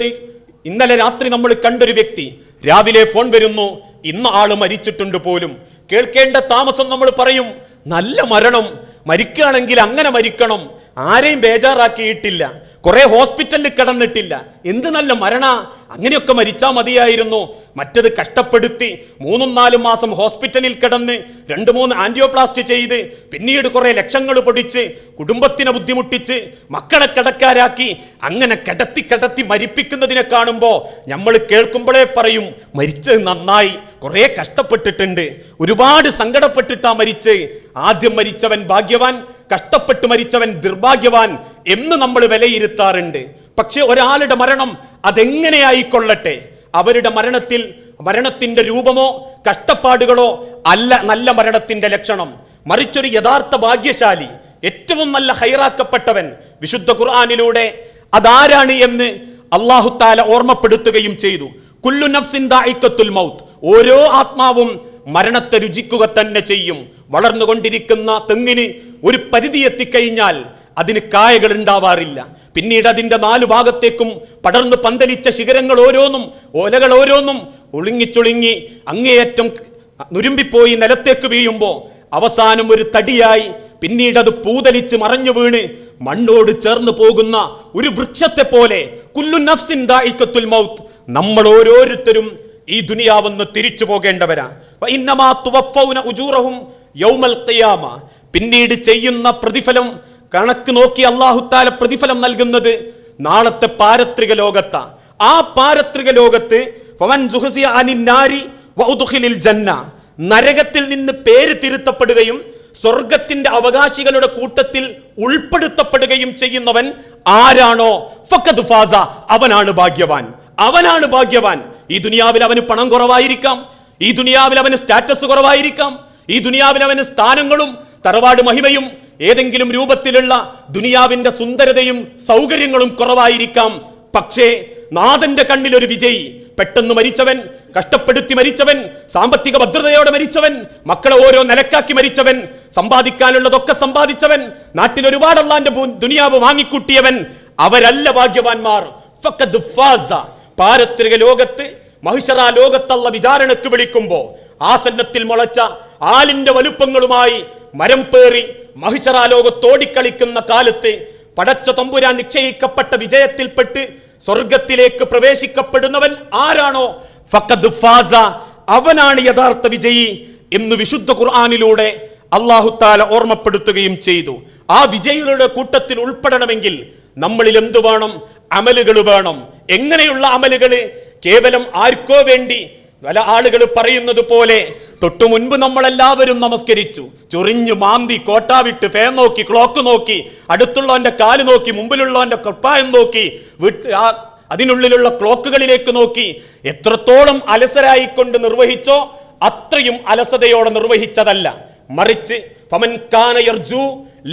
Speaker 1: ഇന്നലെ രാത്രി നമ്മൾ കണ്ടൊരു വ്യക്തി രാവിലെ ഫോൺ വരുന്നു, ഇന്ന് ആള് മരിച്ചിട്ടുണ്ട് പോലും. കേൾക്കേണ്ട താമസം നമ്മൾ പറയും, നല്ല മരണം, മരിക്കുകയാണെങ്കിൽ അങ്ങനെ മരിക്കണം, ആരെയും ബേജാറാക്കിയിട്ടില്ല, കുറെ ഹോസ്പിറ്റലിൽ കിടന്നിട്ടില്ല, എന്ത് നല്ല മരണ, അങ്ങനെയൊക്കെ മരിച്ചാൽ മതിയായിരുന്നു. മറ്റത് കഷ്ടപ്പെടുത്തി 3-4 മാസം ഹോസ്പിറ്റലിൽ കിടന്ന് 2-3 ആൻറ്റിയോപ്ലാസ്റ്റ് ചെയ്ത് പിന്നീട് കുറെ ലക്ഷങ്ങൾ പൊടിച്ച് കുടുംബത്തിനെ ബുദ്ധിമുട്ടിച്ച് മക്കളെ കിടക്കാരാക്കി അങ്ങനെ കിടത്തി മരിപ്പിക്കുന്നതിനെ കാണുമ്പോൾ നമ്മൾ കേൾക്കുമ്പോഴേ പറയും, മരിച്ചത് നന്നായി, കുറെ കഷ്ടപ്പെട്ടിട്ടുണ്ട്, ഒരുപാട് സങ്കടപ്പെട്ടിട്ടാ മരിച്ച്. ആദ്യം മരിച്ചവൻ ഭാഗ്യവാൻ, കഷ്ടപ്പെട്ട് മരിച്ചവൻ നിർഭാഗ്യവാൻ എന്ന് നമ്മൾ വിലയിരുത്താറുണ്ട്. പക്ഷെ ഒരാളുടെ മരണം അതെങ്ങനെയായിക്കൊള്ളട്ടെ, അവരുടെ മരണത്തിന്റെ രൂപമോ കഷ്ടപ്പാടുകളോ അല്ല നല്ല മരണത്തിന്റെ ലക്ഷണം. മറിച്ചൊരു യഥാർത്ഥ ഭാഗ്യശാലി, ഏറ്റവും നല്ല ഹൈറാക്കപ്പെട്ടവൻ വിശുദ്ധ ഖുർആനിലൂടെ അതാരാണ് എന്ന് അല്ലാഹു തആല ഓർമ്മപ്പെടുത്തുകയും ചെയ്തു. കുല്ലു നഫ്സിൻ ദാഇഖത്തുൽ മൗത്ത്, ഓരോ ആത്മാവും മരണത്തെ രുചിക്കുക തന്നെ ചെയ്യും. വളർന്നുകൊണ്ടിരിക്കുന്ന തെങ്ങിന് ഒരു പരിധി എത്തിക്കഴിഞ്ഞാൽ അതിന് കായകൾ ഉണ്ടാവാറില്ല. പിന്നീട് അതിന്റെ 4 ഭാഗത്തേക്കും പടർന്നു പന്തലിച്ച ശിഖരങ്ങൾ ഓരോന്നും, ഓലകൾ ഓരോന്നും ഒളുങ്ങിച്ചുളുങ്ങി അങ്ങേയറ്റം നുരുമ്പിപ്പോയി നിലത്തേക്ക് വീഴുമ്പോൾ അവസാനം ഒരു തടിയായി, പിന്നീട് അത് പൂതലിച്ച് മറഞ്ഞു വീണ് മണ്ണോട് ചേർന്ന് പോകുന്ന ഒരു വൃക്ഷത്തെ പോലെ കുല്ലു നഫ്സിൻ ദാഇഖത്തുൽ മൗത്ത്, നമ്മൾ ഓരോരുത്തരും ഈ ദുനിയാവെന്ന് തിരിച്ചു പോകേണ്ടവരാ. വഇന്നമാ തുവഫൗന ഉജൂറഹും യൗമൽ ഖിയാമ, പിന്നീട് ചെയ്യുന്ന പ്രതിഫലം കണക്ക് നോക്കി അല്ലാഹു തആല പ്രതിഫലം നൽകുന്നത് നാളത്തെ പാരത്രിക ലോകത്താ. ആ പാരത്രിക ലോകത്ത് ഫമൻ സുഹസിയ അനിൻ നാരി വഉദ്ഖിലിൽ ജന്ന, നരകത്തിൽ നിന്ന് പേര് തിരുത്തപ്പെടുകയും സ്വർഗത്തിന്റെ അവകാശികളുടെ കൂട്ടത്തിൽ ഉൾപ്പെടുത്തപ്പെടുകയും ചെയ്യുന്നവൻ ആരാണോ ഫഖദ് ഫാസ, അവനാണ് ഭാഗ്യവാൻ, അവനാണ് ഭാഗ്യവാൻ. ഈ ദുനിയാവിൽ അവന് പണം കുറവായിരിക്കാം, ഈ ദുനിയാവിൽ അവന് സ്റ്റാറ്റസ് കുറവായിരിക്കാം, ഈ ദുനിയാവിൽ അവന് സ്ഥാനങ്ങളും തറവാട് മഹിമയും ഏതെങ്കിലും രൂപത്തിലുള്ള ദുനിയാവിന്റെ സുന്ദരതയും സൗകര്യങ്ങളും കുറവായിരിക്കാം. പക്ഷേ നാഥന്റെ കണ്ണിൽ ഒരു വിജയി, പെട്ടെന്ന് മരിച്ചവൻ, കഷ്ടപ്പെടുത്തി മരിച്ചവൻ, സാമ്പത്തിക ഭദ്രതയോടെ മരിച്ചവൻ, മക്കളെ ഓരോ നിലക്കാക്കി മരിച്ചവൻ, സമ്പാദിക്കാനുള്ളതൊക്കെ സമ്പാദിച്ചവൻ, നാട്ടിൽ ഒരുപാട് അല്ലാന്റെ ദുനിയാവ് വാങ്ങിക്കൂട്ടിയവൻ, അവരല്ല ഭാഗ്യവാന്മാർ. ഫഖദ് ഫാസ, പാരത്രിക ലോകത്ത് മഹിശറ ലോകത്തുള്ള വിചാരണക്ക് വിളിക്കുമ്പോ ആസന്നത്തിൽ മുളച്ച ആലിന്റെ വലുപ്പങ്ങളുമായി മരം പേറി മഹിശറ ലോകത്തോടിക്കളിക്കുന്ന കാലത്ത് പടച്ച തമ്പുരാൻ നിശ്ചയിക്കപ്പെട്ട വിജയത്തിൽപ്പെട്ട് സ്വർഗത്തിലേക്ക് പ്രവേശിക്കപ്പെടുന്നവൻ ആരാണോ ഫഖദ് ഫാസ, അവനാണ് യഥാർത്ഥ വിജയി എന്ന് വിശുദ്ധ ഖുർആനിലൂടെ അല്ലാഹു തആല ഓർമ്മപ്പെടുത്തുകയും ചെയ്തു. ആ വിജയികളുടെ കൂട്ടത്തിൽ ഉൾപ്പെടണമെങ്കിൽ നമ്മളിൽ എന്ത് വേണം? അമലുകൾ വേണം. എങ്ങനെയുള്ള അമലുകള്? കേവലം ആർക്കോ വേണ്ടി പല ആളുകൾ പറയുന്നത് പോലെ തൊട്ടു മുൻപ് നമ്മളെല്ലാവരും നമസ്കരിച്ചു, ചൊറിഞ്ഞു മാന്തി കോട്ടാവിട്ട് ഫേൻ നോക്കി ക്ലോക്ക് നോക്കി അടുത്തുള്ളവന്റെ കാല് നോക്കി മുമ്പിലുള്ളവന്റെ കുപ്പായം നോക്കി അതിനുള്ളിലുള്ള ക്ലോക്കുകളിലേക്ക് നോക്കി എത്രത്തോളം അലസരായിക്കൊണ്ട് നിർവഹിച്ചോ അത്രയും അലസതയോടെ നിർവഹിച്ചതല്ല. മറിച്ച് ഫമൻ കാന യർജു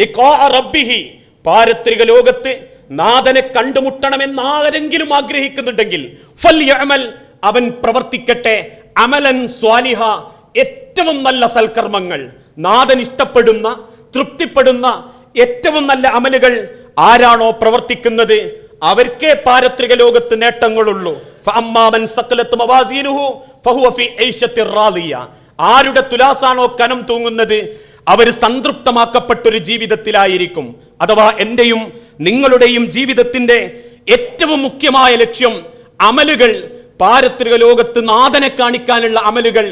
Speaker 1: ലിഖാഅ റബ്ബിഹി, പാരത്രിക ലോകത്ത് നാഥനെ കണ്ടുമുട്ടണമെന്ന് ആരെങ്കിലും ആഗ്രഹിക്കുന്നുണ്ടെങ്കിൽ ഫൽയഅമൽ, അവൻ പ്രവർത്തിക്കട്ടെ അമലൻ സ്വാലിഹ, ഏറ്റവും നല്ല സൽക്കർമ്മങ്ങൾ, നാഥൻ ഇഷ്ടപ്പെടുന്ന തൃപ്തിപ്പെടുന്ന ഏറ്റവും നല്ല അമലുകൾ ആരാണോ പ്രവർത്തിക്കുന്നത് അവർക്കേ പാരത്രിക ലോകത്ത് നേട്ടങ്ങളുള്ളൂ. ഫഅമ്മാമൻ സഖലത് മവാസീനുഹു ഫഹുവ ഫീ ഐശത്തിർ റാദിയ, ആരുടെ തുലാസാണോ കനം തൂങ്ങുന്നത് അവർ സംതൃപ്തമാക്കപ്പെട്ടൊരു ജീവിതത്തിലായിരിക്കും. അഥവാ എന്റെയും നിങ്ങളുടെയും ജീവിതത്തിന്റെ ഏറ്റവും മുഖ്യമായ ലക്ഷ്യം അമലുകൾ, പാരത്രിക ലോകത്ത് നാഥനെ കാണിക്കാനുള്ള അമലുകൾ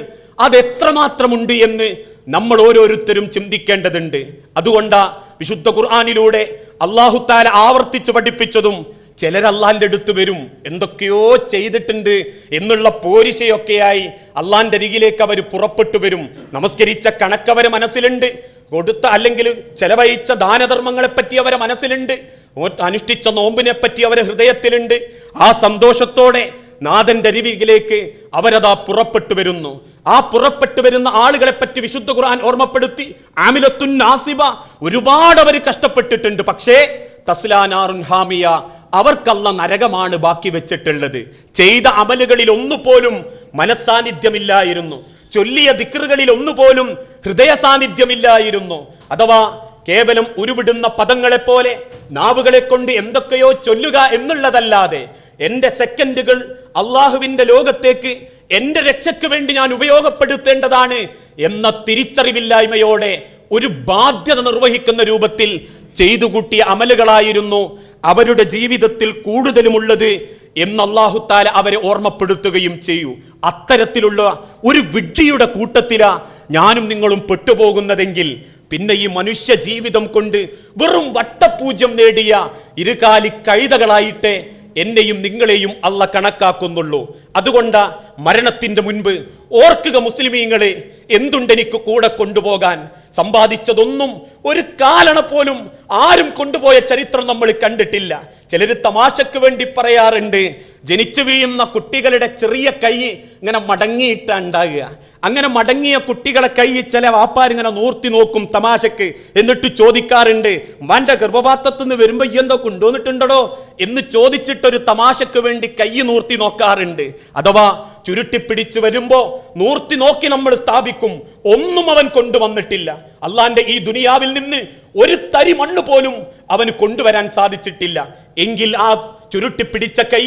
Speaker 1: അതെത്രമാത്രമുണ്ട് എന്ന് നമ്മൾ ഓരോരുത്തരും ചിന്തിക്കേണ്ടതുണ്ട്. അതുകൊണ്ടാ വിശുദ്ധ ഖുർആനിലൂടെ അല്ലാഹു തആല ആവർത്തിച്ച് പഠിപ്പിച്ചതും ചിലർ അള്ളാന്റെ അടുത്ത് വരും, എന്തൊക്കെയോ ചെയ്തിട്ടുണ്ട് എന്നുള്ള പോരിശയൊക്കെയായി അള്ളാന്റെ അരികിലേക്ക് അവർ പുറപ്പെട്ടു വരും. നമസ്കരിച്ച കണക്കവരെ മനസ്സിലുണ്ട്, കൊടുത്ത അല്ലെങ്കിൽ ചെലവഴിച്ച ദാനധർമ്മങ്ങളെ പറ്റി അവരെ മനസ്സിലുണ്ട്, അനുഷ്ഠിച്ച നോമ്പിനെ പറ്റി അവരെ ഹൃദയത്തിലുണ്ട്. ആ സന്തോഷത്തോടെ നാഥന്റെ അരികിലേക്ക് അവരതാ പുറപ്പെട്ടു വരുന്നു. ആ പുറപ്പെട്ടു വരുന്ന ആളുകളെ പറ്റി വിശുദ്ധ ഖുർആൻ ഓർമ്മപ്പെടുത്തി, ആമിലത്തുൻ നാസിബ, ഒരുപാട് അവർ കഷ്ടപ്പെട്ടിട്ടുണ്ട്. പക്ഷേ തസ്ലാ നാറുൻ ഹാമിയ, അവർക്കല്ല നരകമാണ് ബാക്കി വെച്ചിട്ടുള്ളത്. ചെയ്ത അമലുകളിൽ ഒന്നുപോലും മനസ്സാന്നിധ്യമില്ലായിരുന്നു. ചൊല്ലിയ ദിക്റുകളിൽ ഒന്നുപോലും ഹൃദയ സാന്നിധ്യമില്ലായിരുന്നു. അഥവാ കേവലം ഉരുവിടുന്ന പദങ്ങളെപ്പോലെ നാവുകളെ കൊണ്ട് എന്തൊക്കെയോ ചൊല്ലുക എന്നുള്ളതല്ലാതെ എന്റെ സെക്കൻഡുകൾ അള്ളാഹുവിന്റെ ലോകത്തേക്ക് എന്റെ രക്ഷയ്ക്ക് വേണ്ടി ഞാൻ ഉപയോഗപ്പെടുത്തേണ്ടതാണ് എന്ന തിരിച്ചറിവില്ലായ്മയോടെ ഒരു ബാധ്യത നിർവഹിക്കുന്ന രൂപത്തിൽ ചെയ്തു കൂട്ടിയ അമലുകളായിരുന്നു അവരുടെ ജീവിതത്തിൽ കൂടുതലുമുള്ളത് എന്ന് അല്ലാഹു തആല അവരെ ഓർമ്മപ്പെടുത്തുകയും ചെയ്യൂ. അത്തരത്തിലുള്ള ഒരു വിഡ്ഢിയുടെ കൂട്ടത്തിലാ ഞാനും നിങ്ങളും പെട്ടുപോകുന്നതെങ്കിൽ പിന്നെ ഈ മനുഷ്യ ജീവിതം കൊണ്ട് വെറും വട്ടപൂജ്യം നേടിയ ഇരുകാലി കഴുതകളായിട്ട് എന്നെയും നിങ്ങളെയും അല്ല കണക്കാക്കുന്നുള്ളൂ. അതുകൊണ്ടാ മരണത്തിന്റെ മുൻപ് ഓർക്കുക മുസ്ലിമീങ്ങളെ, എന്തുണ്ടെനിക്ക് കൂടെ കൊണ്ടുപോകാൻ? സമ്പാദിച്ചതൊന്നും ഒരു കാലണ പോലും ആരും കൊണ്ടുപോയ ചരിത്രം നമ്മൾ കണ്ടിട്ടില്ല. ചിലര് തമാശക്ക് വേണ്ടി പറയാറുണ്ട്, ജനിച്ചു വീഴുന്ന കുട്ടികളുടെ ചെറിയ കൈ ഇങ്ങനെ മടങ്ങിയിട്ടുണ്ടാകുക. അങ്ങനെ മടങ്ങിയ കുട്ടികളെ കൈ ചില വാപ്പാരിങ്ങനെ നൂർത്തി നോക്കും തമാശക്ക്. എന്നിട്ട് ചോദിക്കാറുണ്ട്, മാന്റെ ഗർഭപാത്രത്തിൽ നിന്ന് വരുമ്പോ എന്തോ കൊണ്ടുവന്നിട്ടുണ്ടോ എന്ന് ചോദിച്ചിട്ടൊരു തമാശക്ക് വേണ്ടി കൈ നൂർത്തി നോക്കാറുണ്ട്. അഥവാ ചുരുട്ടിപ്പിടിച്ചു വരുമ്പോ നൂർത്തി നോക്കി നമ്മൾ സ്ഥാപിക്കും, ഒന്നും അവൻ കൊണ്ടുവന്നിട്ടില്ല. അള്ളാന്റെ ഈ ദുനിയാവിൽ നിന്ന് ഒരു തരി മണ്ണ് പോലും അവന് കൊണ്ടുവരാൻ സാധിച്ചിട്ടില്ല. എങ്കിൽ ആ ചുരുട്ടിപ്പിടിച്ച കൈ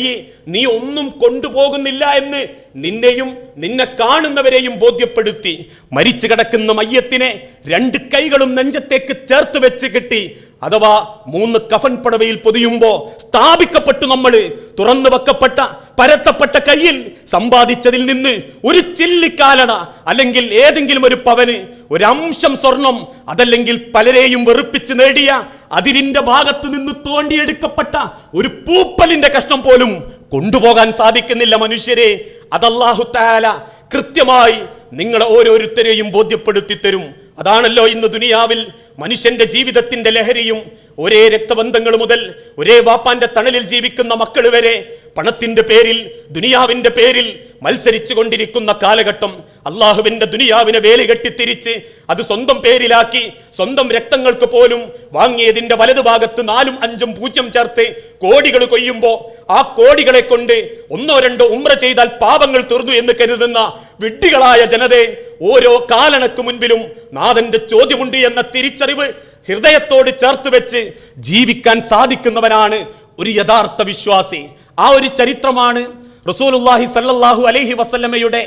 Speaker 1: നീ ഒന്നും കൊണ്ടുപോകുന്നില്ല എന്ന് നിന്നെയും നിന്നെ കാണുന്നവരെയും ബോധ്യപ്പെടുത്തി മരിച്ചു കിടക്കുന്ന മയ്യത്തിനെ 2 കൈകളും നെഞ്ചത്തേക്ക് ചേർത്ത് വെച്ച് കെട്ടി, അഥവാ 3 കഫൻ പടവയിൽ പൊതിയുമ്പോ സ്ഥാപിക്കപ്പെട്ടു നമ്മൾ തുറന്നു വെക്കപ്പെട്ട പരത്തപ്പെട്ട കയ്യിൽ സമ്പാദിച്ചതിൽ നിന്ന് ഒരു ചില്ലിക്കാലണ അല്ലെങ്കിൽ ഏതെങ്കിലും ഒരു പവന്, ഒരംശം സ്വർണം, അതല്ലെങ്കിൽ പലരെയും വെറുപ്പിച്ച് നേടിയ അതിരിന്റെ ഭാഗത്ത് നിന്ന് തോണ്ടിയെടുക്കപ്പെട്ട ഒരു പൂപ്പലിന്റെ കഷ്ണം പോലും കൊണ്ടുപോകാൻ സാധിക്കുന്നില്ല മനുഷ്യരെ. അത് അല്ലാഹു തആല കൃത്യമായി നിങ്ങളെ ഓരോരുത്തരെയും ബോധ്യപ്പെടുത്തി തരും. അതാണല്ലോ ഇന്ന് ദുനിയാവിൽ മനുഷ്യന്റെ ജീവിതത്തിന്റെ ലഹരിയും. ഒരേ രക്തബന്ധങ്ങൾ മുതൽ ഒരേ വാപ്പാന്റെ തണലിൽ ജീവിക്കുന്ന മക്കൾ വരെ പണത്തിന്റെ പേരിൽ, ദുനിയാവിന്റെ പേരിൽ മത്സരിച്ചു കൊണ്ടിരിക്കുന്ന കാലഘട്ടം. അള്ളാഹുവിന്റെ ദുനിയാവിനെ വേലി കെട്ടിത്തിരിച്ച് അത് സ്വന്തം പേരിലാക്കി സ്വന്തം രക്തങ്ങൾക്ക് പോലും വാങ്ങിയതിന്റെ വലതുഭാഗത്ത് 4ഉം 5ഉം 0 ചേർത്ത് കോടികൾ കൊയ്യുമ്പോ ആ കോടികളെ കൊണ്ട് 1ഓ 2ഓ ഉംറ ചെയ്താൽ പാപങ്ങൾ തീർന്നു എന്ന് കരുതുന്ന വിഡ്ഢികളായ ജനതയെ ഓരോ കാലണക്ക് മുൻപിലും നാഥന്റെ ചോദ്യമുണ്ട് എന്ന തിരിച്ചറിവ് ഹൃദയത്തോട് ചേർത്ത് വെച്ച് ജീവിക്കാൻ സാധിക്കുന്നവനാണ് ഒരു യഥാർത്ഥ വിശ്വാസി. ആ ഒരു ചരിത്രമാണ് റസൂലുള്ളാഹി സ്വല്ലല്ലാഹു അലൈഹി വസല്ലമയുടെ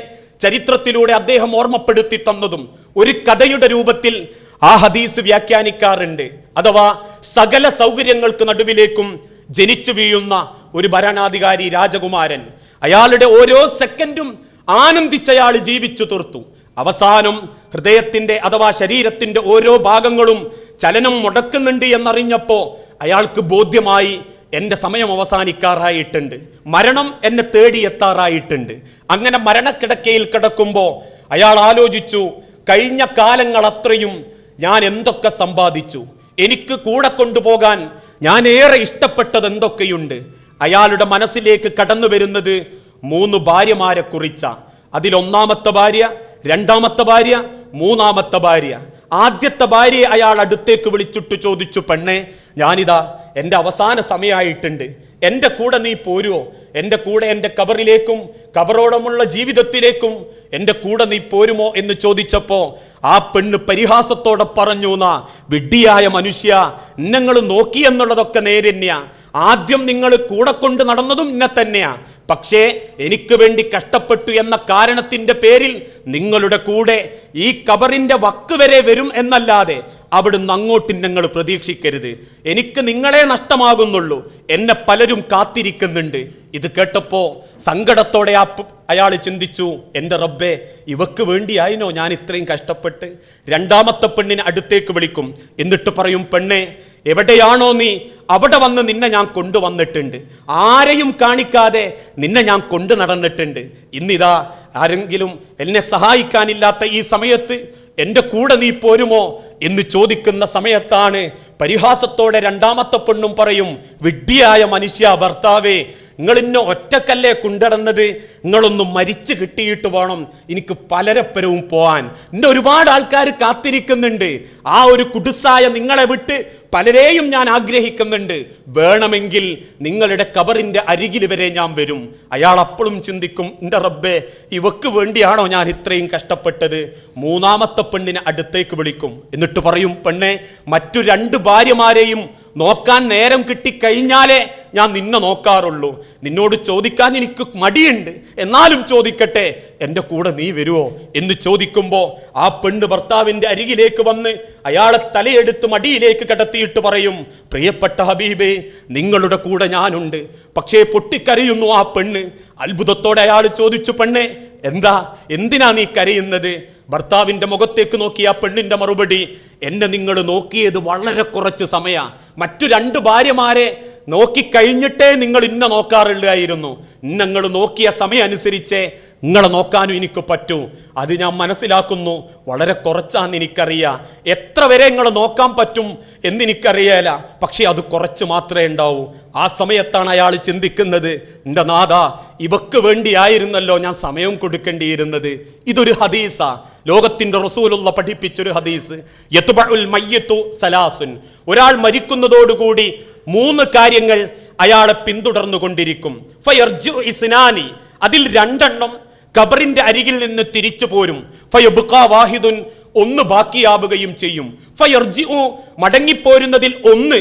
Speaker 1: ചരിത്രത്തിലൂടെ അദ്ദേഹം ഓർമ്മപ്പെടുത്തി തന്നതും. ഒരു കഥയുടെ രൂപത്തിൽ ആ ഹദീസ് വ്യാഖ്യാനിക്കാറുണ്ട്. അഥവാ സകല സൗകര്യങ്ങൾക്ക് നടുവിലേക്കും ജനിച്ചു വീഴുന്ന ഒരു ഭരണാധികാരി രാജകുമാരൻ, അയാളുടെ ഓരോ സെക്കൻഡും ആനന്ദിച്ചയാൾ ജീവിച്ചു തീർത്തു. അവസാനം ഹൃദയത്തിന്റെ അഥവാ ശരീരത്തിന്റെ ഓരോ ഭാഗങ്ങളും ചലനം മുടക്കുന്നുണ്ട് എന്നറിഞ്ഞപ്പോ അയാൾക്ക് ബോധ്യമായി, എന്റെ സമയം അവസാനിക്കാറായിട്ടുണ്ട്, മരണം എന്നെ തേടിയെത്താറായിട്ടുണ്ട്. അങ്ങനെ മരണക്കിടക്കയിൽ കിടക്കുമ്പോ അയാൾ ആലോചിച്ചു, കഴിഞ്ഞ കാലങ്ങൾ അത്രയും ഞാൻ എന്തൊക്കെ സമ്പാദിച്ചു, എനിക്ക് കൂടെ കൊണ്ടുപോകാൻ ഞാൻ ഏറെ ഇഷ്ടപ്പെട്ടത് എന്തൊക്കെയുണ്ട്. അയാളുടെ മനസ്സിലേക്ക് കടന്നു വരുന്നത് 3 ഭാര്യമാരെ കുറിച്ച. അതിൽ 1ാമത്തെ ഭാര്യ, 2ാമത്തെ ഭാര്യ, 3ാമത്തെ ഭാര്യ. ആദ്യത്തെ ഭാര്യയെ അയാൾ അടുത്തേക്ക് വിളിച്ചിട്ട് ചോദിച്ചു, പെണ്ണെ, ഞാനിതാ എൻ്റെ അവസാന സമയമായിട്ടുണ്ട്, എൻ്റെ കൂടെ നീ പോരുവോ? എൻ്റെ കൂടെ എൻ്റെ കബറിലേക്കും കബറോടമുള്ള ജീവിതത്തിലേക്കും എൻ്റെ കൂടെ നീ പോരുമോ എന്ന് ചോദിച്ചപ്പോ ആ പെണ്ണ് പരിഹാസത്തോടെ പറഞ്ഞു, വിഡ്ഢിയായ മനുഷ്യ, നിങ്ങൾ നോക്കി എന്നുള്ളതൊക്കെ നേരെന്നെയാ, ആദ്യം നിങ്ങൾ കൂടെ കൊണ്ട് നടന്നതും ഇന്നെ തന്നെയാ, പക്ഷേ എനിക്ക് വേണ്ടി കഷ്ടപ്പെട്ടു എന്ന കാരണത്തിന്റെ പേരിൽ നിങ്ങളുടെ കൂടെ ഈ കബറിന്റെ വക്ക് വരെ വരും എന്നല്ലാതെ അവിടുന്ന് അങ്ങോട്ട് നിങ്ങൾ പ്രതീക്ഷിക്കരുത്. എനിക്ക് നിങ്ങളെ നഷ്ടമാകുന്നുള്ളൂ, എന്നെ പലരും കാത്തിരിക്കുന്നുണ്ട്. ഇത് കേട്ടപ്പോ സങ്കടത്തോടെ അയാൾ ചിന്തിച്ചു, എൻ്റെ റബ്ബേ, ഇവക്ക് വേണ്ടിയായിനോ ഞാൻ ഇത്രയും കഷ്ടപ്പെട്ട്? 2ാമത്തെ പെണ്ണിനെ അടുത്തേക്ക് വിളിക്കും. എന്നിട്ട് പറയും, പെണ്ണെ, എവിടെയാണോ നീ അവിടെ വന്ന് നിന്നെ ഞാൻ കൊണ്ടുവന്നിട്ടുണ്ട്, ആരെയും കാണിക്കാതെ നിന്നെ ഞാൻ കൊണ്ടു നടന്നിട്ടുണ്ട്. ഇന്നിതാ ആരെങ്കിലും എന്നെ സഹായിക്കാനില്ലാത്ത ഈ സമയത്ത് എൻ്റെ കൂടെ നീ പോരുമോ എന്ന് ചോദിക്കുന്ന സമയത്താണ് പരിഹാസത്തോടെ 2ാമത്തെ പെണ്ണും പറയും, വിഡ്ഢിയായ മനുഷ്യ ഭർത്താവേ, നിങ്ങൾ ഇന്നെ ഒറ്റക്കല്ലേ കൊണ്ടുവന്നത്, നിങ്ങളൊന്ന് മരിച്ചു കിട്ടിയിട്ട് വേണം എനിക്ക് പലരപ്പരവും പോവാൻ. എന്നെ ഒരുപാട് ആൾക്കാർ കാത്തിരിക്കുന്നുണ്ട്. ആ ഒരു കുടുസായ നിങ്ങളെ വിട്ട് പലരെയും ഞാൻ ആഗ്രഹിക്കുന്നുണ്ട്. വേണമെങ്കിൽ നിങ്ങളുടെ ഖബറിന്റെ അരികിൽ വരെ ഞാൻ വരും. അയാൾ അപ്പോഴും ചിന്തിക്കും, എൻ്റെ റബ്ബേ, ഇവക്ക് വേണ്ടിയാണോ ഞാൻ ഇത്രയും കഷ്ടപ്പെട്ടത്? മൂന്നാമത്തെ പെണ്ണിനെ അടുത്തേക്ക് വിളിക്കും. എന്നിട്ട് പറയും, പെണ്ണെ, മറ്റു 2 ഭാര്യമാരെയും നോക്കാൻ നേരം കിട്ടിക്കഴിഞ്ഞാലേ ഞാൻ നിന്നെ നോക്കാറുള്ളൂ. നിന്നോട് ചോദിക്കാൻ എനിക്ക് മടിയുണ്ട്, എന്നാലും ചോദിക്കട്ടെ, എൻ്റെ കൂടെ നീ വരുമോ എന്ന് ചോദിക്കുമ്പോൾ ആ പെണ്ണ് ഭർത്താവിൻ്റെ അരികിലേക്ക് വന്ന് അയാളെ തലയെടുത്ത് മടിയിലേക്ക് കിടത്തിയിട്ട് പറയും, പ്രിയപ്പെട്ട ഹബീബേ, നിങ്ങളുടെ കൂടെ ഞാനുണ്ട്. പക്ഷേ പൊട്ടിക്കരയുന്നു ആ പെണ്ണ്. അത്ഭുതത്തോടെ അയാൾ ചോദിച്ചു, പെണ്ണെ, എന്തിനാ നീ കരയുന്നത്? ഭർത്താവിൻ്റെ മുഖത്തേക്ക് നോക്കി ആ പെണ്ണിൻ്റെ മറുപടി, എന്നെ നിങ്ങൾ നോക്കിയത് വളരെ കുറച്ച് സമയ. മറ്റു 2 ഭാര്യമാരെ നോക്കിക്കഴിഞ്ഞിട്ടേ നിങ്ങൾ ഇന്നെ നോക്കാറുള്ളായിരുന്നു. നിങ്ങൾ നോക്കിയ സമയം അനുസരിച്ചേ നിങ്ങളെ നോക്കാനും എനിക്ക് പറ്റൂ. അത് ഞാൻ മനസ്സിലാക്കുന്നു. വളരെ കുറച്ചാന്ന് എനിക്കറിയാം. എത്ര വരെ നിങ്ങളെ നോക്കാൻ പറ്റും എന്നെനിക്കറിയാല. പക്ഷെ അത് കുറച്ച് മാത്രമേ ഉണ്ടാവൂ. ആ സമയത്താണ് അയാൾ ചിന്തിക്കുന്നത്, എൻ്റെ നാഥ, ഇവക്ക് വേണ്ടിയായിരുന്നല്ലോ ഞാൻ സമയം കൊടുക്കേണ്ടിയിരുന്നത്. ഇതൊരു ഹദീസാ, ലോകത്തിന്റെ റസൂലുള്ള പഠിപ്പിച്ചൊരു ഹദീസ്. യത്ബഉൽ മയ്യിതു സലാസുൻ, ഒരാൾ മരിക്കുന്നതോടുകൂടി 3 കാര്യങ്ങൾ അയാളെ പിന്തുടർന്നുകൊണ്ടിരിക്കും. ഫയർജിഉ ഇസ്നാനി, അതിൽ 2 ഖബറിന്റെ അരികിൽ നിന്ന് തിരിച്ചു പോരും. ഫയബ്ഖാ വാഹിദുൻ, 1 ബാക്കിയാവുകയും ചെയ്യും. ഫയർജിഉ, മടങ്ങിപ്പോരുന്നതിൽ 1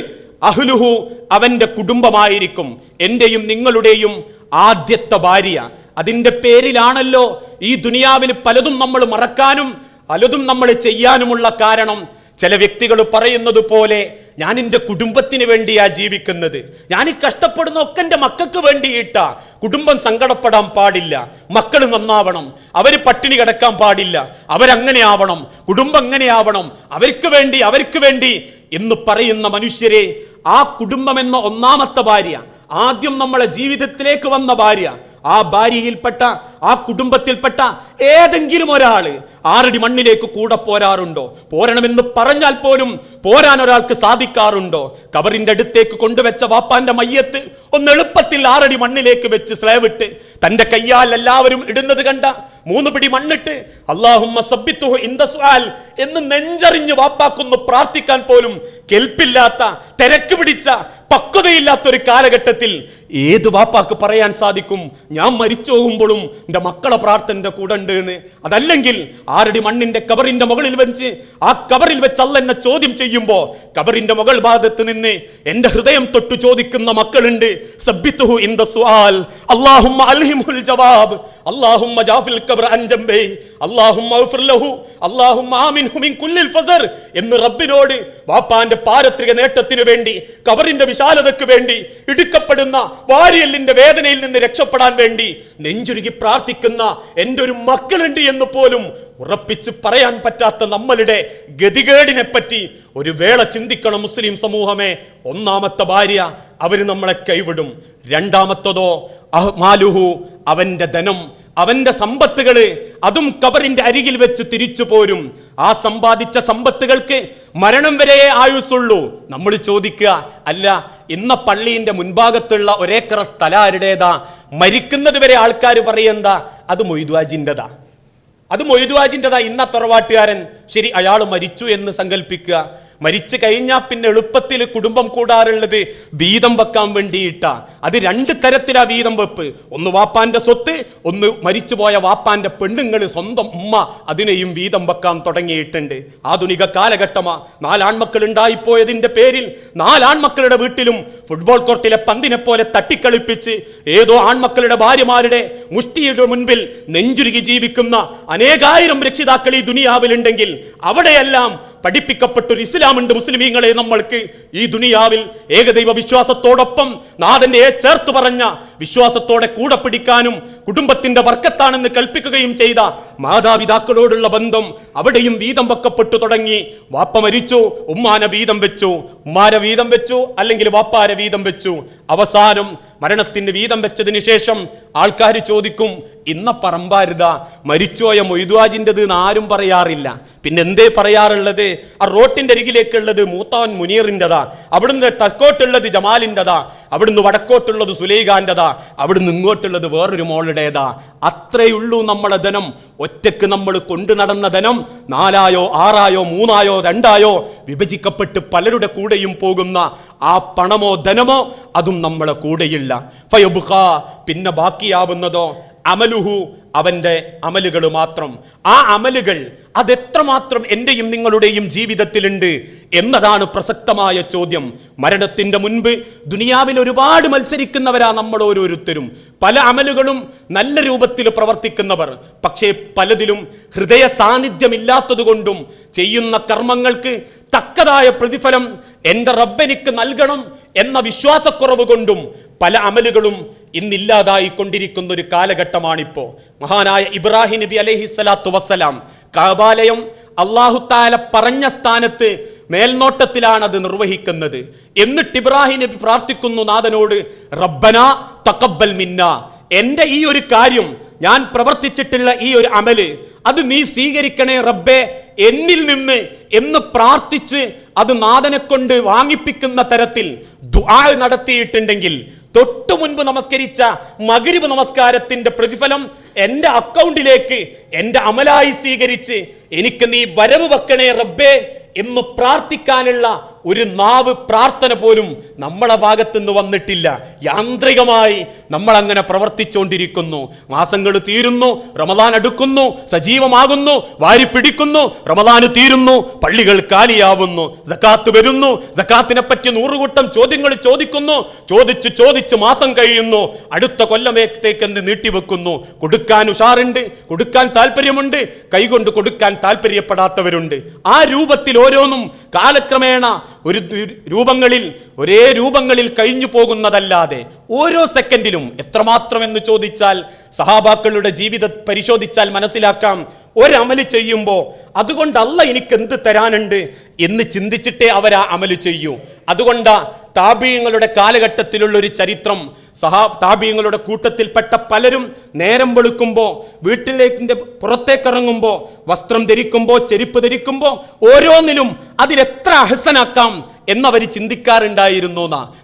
Speaker 1: അഹ്ലുഹു, അവന്റെ കുടുംബമായിരിക്കും. എന്റെയും നിങ്ങളുടെയും ആദ്യത്തെ ഭാര്യ. അതിന്റെ പേരിലാണല്ലോ ഈ ദുനിയാവിൽ പലതും നമ്മൾ മറക്കാനും പലതും നമ്മൾ ചെയ്യാനുമുള്ള കാരണം. ചില വ്യക്തികൾ പറയുന്നത് പോലെ, ഞാൻ എൻ്റെ കുടുംബത്തിന് വേണ്ടിയാ ജീവിക്കുന്നത്, ഞാൻ ഈ കഷ്ടപ്പെടുന്ന ഒക്കെ എൻ്റെ മക്കൾക്ക് വേണ്ടിയിട്ടാ. കുടുംബം സങ്കടപ്പെടാൻ പാടില്ല, മക്കൾ നന്നാവണം, അവര് പട്ടിണി കിടക്കാൻ പാടില്ല, അവരങ്ങനെ ആവണം, കുടുംബം എങ്ങനെ ആവണം, അവർക്ക് വേണ്ടി എന്ന് പറയുന്ന മനുഷ്യരെ, ആ കുടുംബം എന്ന 1ാമത്തെ ഭാര്യ, ആദ്യം നമ്മളെ ജീവിതത്തിലേക്ക് വന്ന ഭാര്യ, ആ ഭാര്യയിൽപ്പെട്ട, ആ കുടുംബത്തിൽപ്പെട്ട ഏതെങ്കിലും ഒരാള് 6 അടി മണ്ണിലേക്ക് കൂടെ പോരാറുണ്ടോ? പോരണമെന്ന് പറഞ്ഞാൽ പോലും പോരാൻ ഒരാൾക്ക് സാധിക്കാറുണ്ടോ? ഖബറിന്റെ അടുത്തേക്ക് കൊണ്ടുവച്ച വാപ്പാന്റെ മയ്യത്ത് ഒന്ന് എളുപ്പത്തിൽ 6 അടി മണ്ണിലേക്ക് വെച്ച് സ്ലേവിട്ട് തന്റെ കയ്യാൽ എല്ലാവരും ഇടുന്നത് കണ്ട 3 പിടി മണ്ണിട്ട് അല്ലാഹുമ്മ സബ്ബിത്തുഹു ഇൻദ സുആൽ എന്ന് നെഞ്ചറിഞ്ഞ് വാപ്പാക്കൊന്ന് പ്രാർത്ഥിക്കാൻ പോലും കെൽപ്പില്ലാത്ത, തിരക്ക് പിടിച്ച, പക്വതയില്ലാത്തൊരു കാലഘട്ടത്തിൽ ഏത് വാപ്പാക്ക് പറയാൻ സാധിക്കും, ഞാൻ മരിച്ചു പോകുമ്പോഴും എൻ്റെ മക്കളെ പ്രാർത്ഥനയുടെ കൂടെ ഉണ്ട് എന്ന്? അതല്ലെങ്കിൽ 6 അടി മണ്ണിന്റെ ഖബറിന്റെ മുകളിൽ വെച്ച്, ആ ഖബറിൽ വെച്ച് അല്ലാഹ് എന്നെ ചോദ്യം ചെയ്യുമ്പോ ഖബറിന്റെ മുകൾ ഭാഗത്ത് നിന്ന് എന്റെ ഹൃദയം തൊട്ട് ചോദിക്കുന്ന മക്കളുണ്ട്, സബ്ബിത്തുഹു ഇൻദ സുആൽ, അല്ലാഹുമ്മ അൽഹിംഹുൽ ജവാബ്, അല്ലാഹുമ്മ ജാഫിൽ ഖബ്ർ അൻ ജംബൈ, അല്ലാഹുമ്മഗ്ഫിർ ലഹു, അല്ലാഹുമ്മ ആമിൻഹു മിൻ കുല്ലിൽ ഫസർ എന്ന് റബ്ബിനോട് വാപ്പാന്റെ പാരത്രിക നേട്ടത്തിന് വേണ്ടി, ഖബറിന്റെ വിശാലതയ്ക്ക് വേണ്ടി, ഇടുക്കപ്പെടുന്ന വാരിയലിന്റെ വേദനയിൽ നിന്ന് രക്ഷപ്പെടാൻ വേണ്ടി നെഞ്ചുരുകി പ്രാർത്ഥിക്കുന്ന എൻ്റെ ഒരു മക്കളുണ്ട് എന്ന് പോലും ഉറപ്പിച്ച് പറയാൻ പറ്റാത്ത നമ്മളുടെ ഗതികേടിനെ പറ്റി ഒരു വേള ചിന്തിക്കണം മുസ്ലിം സമൂഹമേ. 1ാമത്തെ ഭാര്യ, അവര് നമ്മളെ കൈവിടും. 2ാമത്തതോ മാലുഹു, അവന്റെ ധനം, അവന്റെ സമ്പത്തുകള്, അതും ഖബറിന്റെ അരികിൽ വെച്ച് തിരിച്ചു പോരും. ആ സമ്പാദിച്ച സമ്പത്തുകൾക്ക് മരണം വരെ ആയുസുള്ളൂ. നമ്മൾ ചോദിക്കുക, അല്ല, ഇന്ന പള്ളിന്റെ മുൻഭാഗത്തുള്ള 1 ഏക്കർ സ്ഥലം ആരുടേതാ? മരിക്കുന്നത് വരെ ആൾക്കാർ പറയെന്താ, അത് മൊയ്തുവാജിൻ്റെതാ, അത് മൊയ്തുവാജിൻ്റെതാ. ഇന്ന തറവാട്ടുകാരൻ, ശരി, അയാൾ മരിച്ചു എന്ന് സങ്കല്പിക്കുക. മരിച്ചു കഴിഞ്ഞാൽ പിന്നെ എളുപ്പത്തിൽ കുടുംബം കൂടാറുള്ളത് വീതം വെക്കാൻ വേണ്ടിയിട്ടാ. അത് 2 തരത്തിലാ വീതം വെപ്പ്. ഒന്ന് വാപ്പാന്റെ സ്വത്ത്, ഒന്ന് മരിച്ചുപോയ വാപ്പാന്റെ പെണ്ണുങ്ങൾ, സ്വന്തം ഉമ്മ, അതിനെയും വീതം വെക്കാൻ തുടങ്ങിയിട്ടുണ്ട്. ആധുനിക കാലഘട്ടമാ. 4 ആൺമക്കൾ ഉണ്ടായിപ്പോയതിന്റെ പേരിൽ 4 ആൺമക്കളുടെ വീട്ടിലും ഫുട്ബോൾ കോർട്ടിലെ പന്തിനെ പോലെ തട്ടിക്കളിപ്പിച്ച് ഏതോ ആൺമക്കളുടെ ഭാര്യമാരുടെ മുഷ്ടിയുടെ മുൻപിൽ നെഞ്ചുരുകി ജീവിക്കുന്ന അനേകായിരം രക്ഷിതാക്കൾ ഈ ദുനിയാവിലുണ്ടെങ്കിൽ അവിടെയെല്ലാം പഠിപ്പിക്കപ്പെട്ടൊരു ഇസ്ലാമുണ്ട് മുസ്ലിമീങ്ങളെ. നമ്മൾക്ക് ഈ ദുനിയാവിൽ ഏകദൈവ വിശ്വാസത്തോടൊപ്പം നാഥന്റെ ചേർത്ത് പറഞ്ഞ വിശ്വാസത്തോടെ കൂടെ പിടിക്കാനും കുടുംബത്തിന്റെ വർക്കത്താണെന്ന് കൽപ്പിക്കുകയും ചെയ്ത മാതാപിതാക്കളോടുള്ള ബന്ധം അവിടെയും വീതം വെക്കപ്പെട്ടു തുടങ്ങി. വാപ്പ മരിച്ചു, ഉമ്മാനെ വീതം വെച്ചു, ഉമ്മാരെ വീതം വെച്ചു, അല്ലെങ്കിൽ വാപ്പാരെ വീതം വെച്ചു. അവസാനം മരണത്തിന് വീതം വെച്ചതിന് ശേഷം ആൾക്കാർ ചോദിക്കും, ഇന്ന പറമ്പാരുത മരിച്ചുപോയ മൊയ്തുവാജിൻ്റെത് എന്ന് ആരും പറയാറില്ല, പിന്നെ എന്തേ പറയാറുള്ളത്? ആ റോട്ടിന്റെ അരികിലേക്കുള്ളത് മൂത്തവൻ മുനീറിൻ്റെതാ, അവിടുന്ന് തെക്കോട്ടുള്ളത് ജമാലിൻ്റെതാ, അവിടുന്ന് വടക്കോട്ടുള്ളത് സുലൈഖാൻ്റെതാ, അവിടുന്ന് ഇങ്ങോട്ടുള്ളത് വേറൊരു മോളുടേതാ. അത്രയുള്ളൂ നമ്മളെ ധനം. ഒറ്റക്ക് നമ്മൾ കൊണ്ടു നടന്ന ധനം 4 6 3 2 വിഭജിക്കപ്പെട്ട് പലരുടെ കൂടെയും പോകുന്ന ആ പണമോ ധനമോ അതും നമ്മളെ കൂടെയില്ല. ഫയബ്ഖ, പിന്നെ ബാക്കിയാവുന്നതോ അമലുഹു, അവന്റെ അമലുകൾ മാത്രം. ആ അമലുകൾ അതെത്രമാത്രം എന്റെയും നിങ്ങളുടെയും ജീവിതത്തിലുണ്ട് എന്നതാണ് പ്രസക്തമായ ചോദ്യം. മരണത്തിന്റെ മുൻപ് ദുനിയാവിൽ ഒരുപാട് മത്സരിക്കുന്നവരാ നമ്മൾ ഓരോരുത്തരും. പല അമലുകളും നല്ല രൂപത്തിൽ പ്രവർത്തിക്കുന്നവർ, പക്ഷേ പലതിലും ഹൃദയ സാന്നിധ്യമില്ലാത്തത് കൊണ്ടും ചെയ്യുന്ന കർമ്മങ്ങൾക്ക് തക്കതായ പ്രതിഫലം എന്റെ റബ്ബെനിക്ക് നൽകണം എന്ന വിശ്വാസക്കുറവ് കൊണ്ടും പല അമലുകളും ഇന്നില്ലാതായി കൊണ്ടിരിക്കുന്ന ഒരു കാലഘട്ടമാണിപ്പോ. മഹാനായ ഇബ്രാഹിം നബി അലൈഹിസ്സലാത്തു വസ്സലാം കഅബാലയം അല്ലാഹു തആല പറഞ്ഞ സ്ഥാനത്ത് മേൽനോട്ടത്തിലാണ് അത് നിർവഹിക്കുന്നത്. എന്നിട്ട് ഇബ്രാഹിം നബി പ്രാർത്ഥിക്കുന്നു നാഥനോട്, റബ്ബനാ തഖബ്ബൽ മിന്നാ, എന്റെ ഈ ഒരു കാര്യം, ഞാൻ പ്രവർത്തിച്ചിട്ടുള്ള ഈ ഒരു അമല് അത് നീ സ്വീകരിക്കണേ റബ്ബേ എന്നിൽ നിന്ന് എന്ന് പ്രാർത്ഥിച്ച് അത് നാഥനെ കൊണ്ട് വാങ്ങിപ്പിക്കുന്ന തരത്തിൽ ദുആ നടത്തിയിട്ടുണ്ടെങ്കിൽ തൊട്ടു മുൻപ് നമസ്കരിച്ച മഗ്രിബ് നമസ്കാരത്തിന്റെ പ്രതിഫലം എന്റെ അക്കൗണ്ടിലേക്ക് എന്റെ അമലായി സ്വീകരിച്ച് എനിക്ക് നീ വരവ് വെക്കണേ റബ്ബേ എന്ന് പ്രാർത്ഥിക്കാനുള്ള ഒരു നാവ് പ്രാർത്ഥന പോലും നമ്മളെ ഭാഗത്തുനിന്ന് വന്നിട്ടില്ല. യാന്ത്രികമായി നമ്മൾ അങ്ങനെ പ്രവർത്തിച്ചുകൊണ്ടിരിക്കുന്നു. മാസങ്ങൾ തീരുന്നു, റമദാൻ അടുക്കുന്നു, സജീവമാകുന്നു, വാരി പിടിക്കുന്നു, റമദാൻ തീരുന്നു, പള്ളികൾ കാലിയാവുന്നു, സകാത്ത് വരുന്നു, സകാത്തിനെ പറ്റി 100 കൂട്ടം ചോദ്യങ്ങൾ ചോദിക്കുന്നു, ചോദിച്ച് മാസം കഴിയുന്നു, അടുത്ത കൊല്ലമേത്തേക്ക് എന്ത് നീട്ടിവെക്കുന്നു. കൊടുക്കാൻ ഉഷാറുണ്ട്, കൊടുക്കാൻ താല്പര്യമുണ്ട്, കൈകൊണ്ട് കൊടുക്കാൻ താല്പര്യപ്പെടാത്തവരുണ്ട്. ആ രൂപത്തിൽ ഓരോന്നും കാലക്രമേണ ഒരേ രൂപങ്ങളിൽ കഴിഞ്ഞു പോകുന്നതല്ലാതെ ഓരോ സെക്കൻഡിലും എത്രമാത്രം എന്ന് ചോദിച്ചാൽ സഹാബാക്കളുടെ ജീവിതം പരിശോധിച്ചാൽ മനസ്സിലാക്കാം. ഒരമല് ചെയ്യുമ്പോൾ അതുകൊണ്ട് അല്ല എനിക്ക് എന്ത് തരാനുണ്ട് എന്ന് ചിന്തിച്ചിട്ടേ അവരാ അമല് ചെയ്യൂ. അതുകൊണ്ടാ താബീങ്ങളുടെ കാലഘട്ടത്തിലുള്ള ഒരു ചരിത്രം, താബീങ്ങളുടെ കൂട്ടത്തിൽപ്പെട്ട പലരും നേരം വെളുക്കുമ്പോൾ, വീട്ടിലേക്ക് പുറത്തേക്കിറങ്ങുമ്പോൾ, വസ്ത്രം ധരിക്കുമ്പോൾ, ചെരുപ്പ് ധരിക്കുമ്പോൾ ഓരോന്നിലും അതിലെത്ര അഹസനാക്കാം എന്നവർ ചിന്തിക്കാറുണ്ടായിരുന്നു.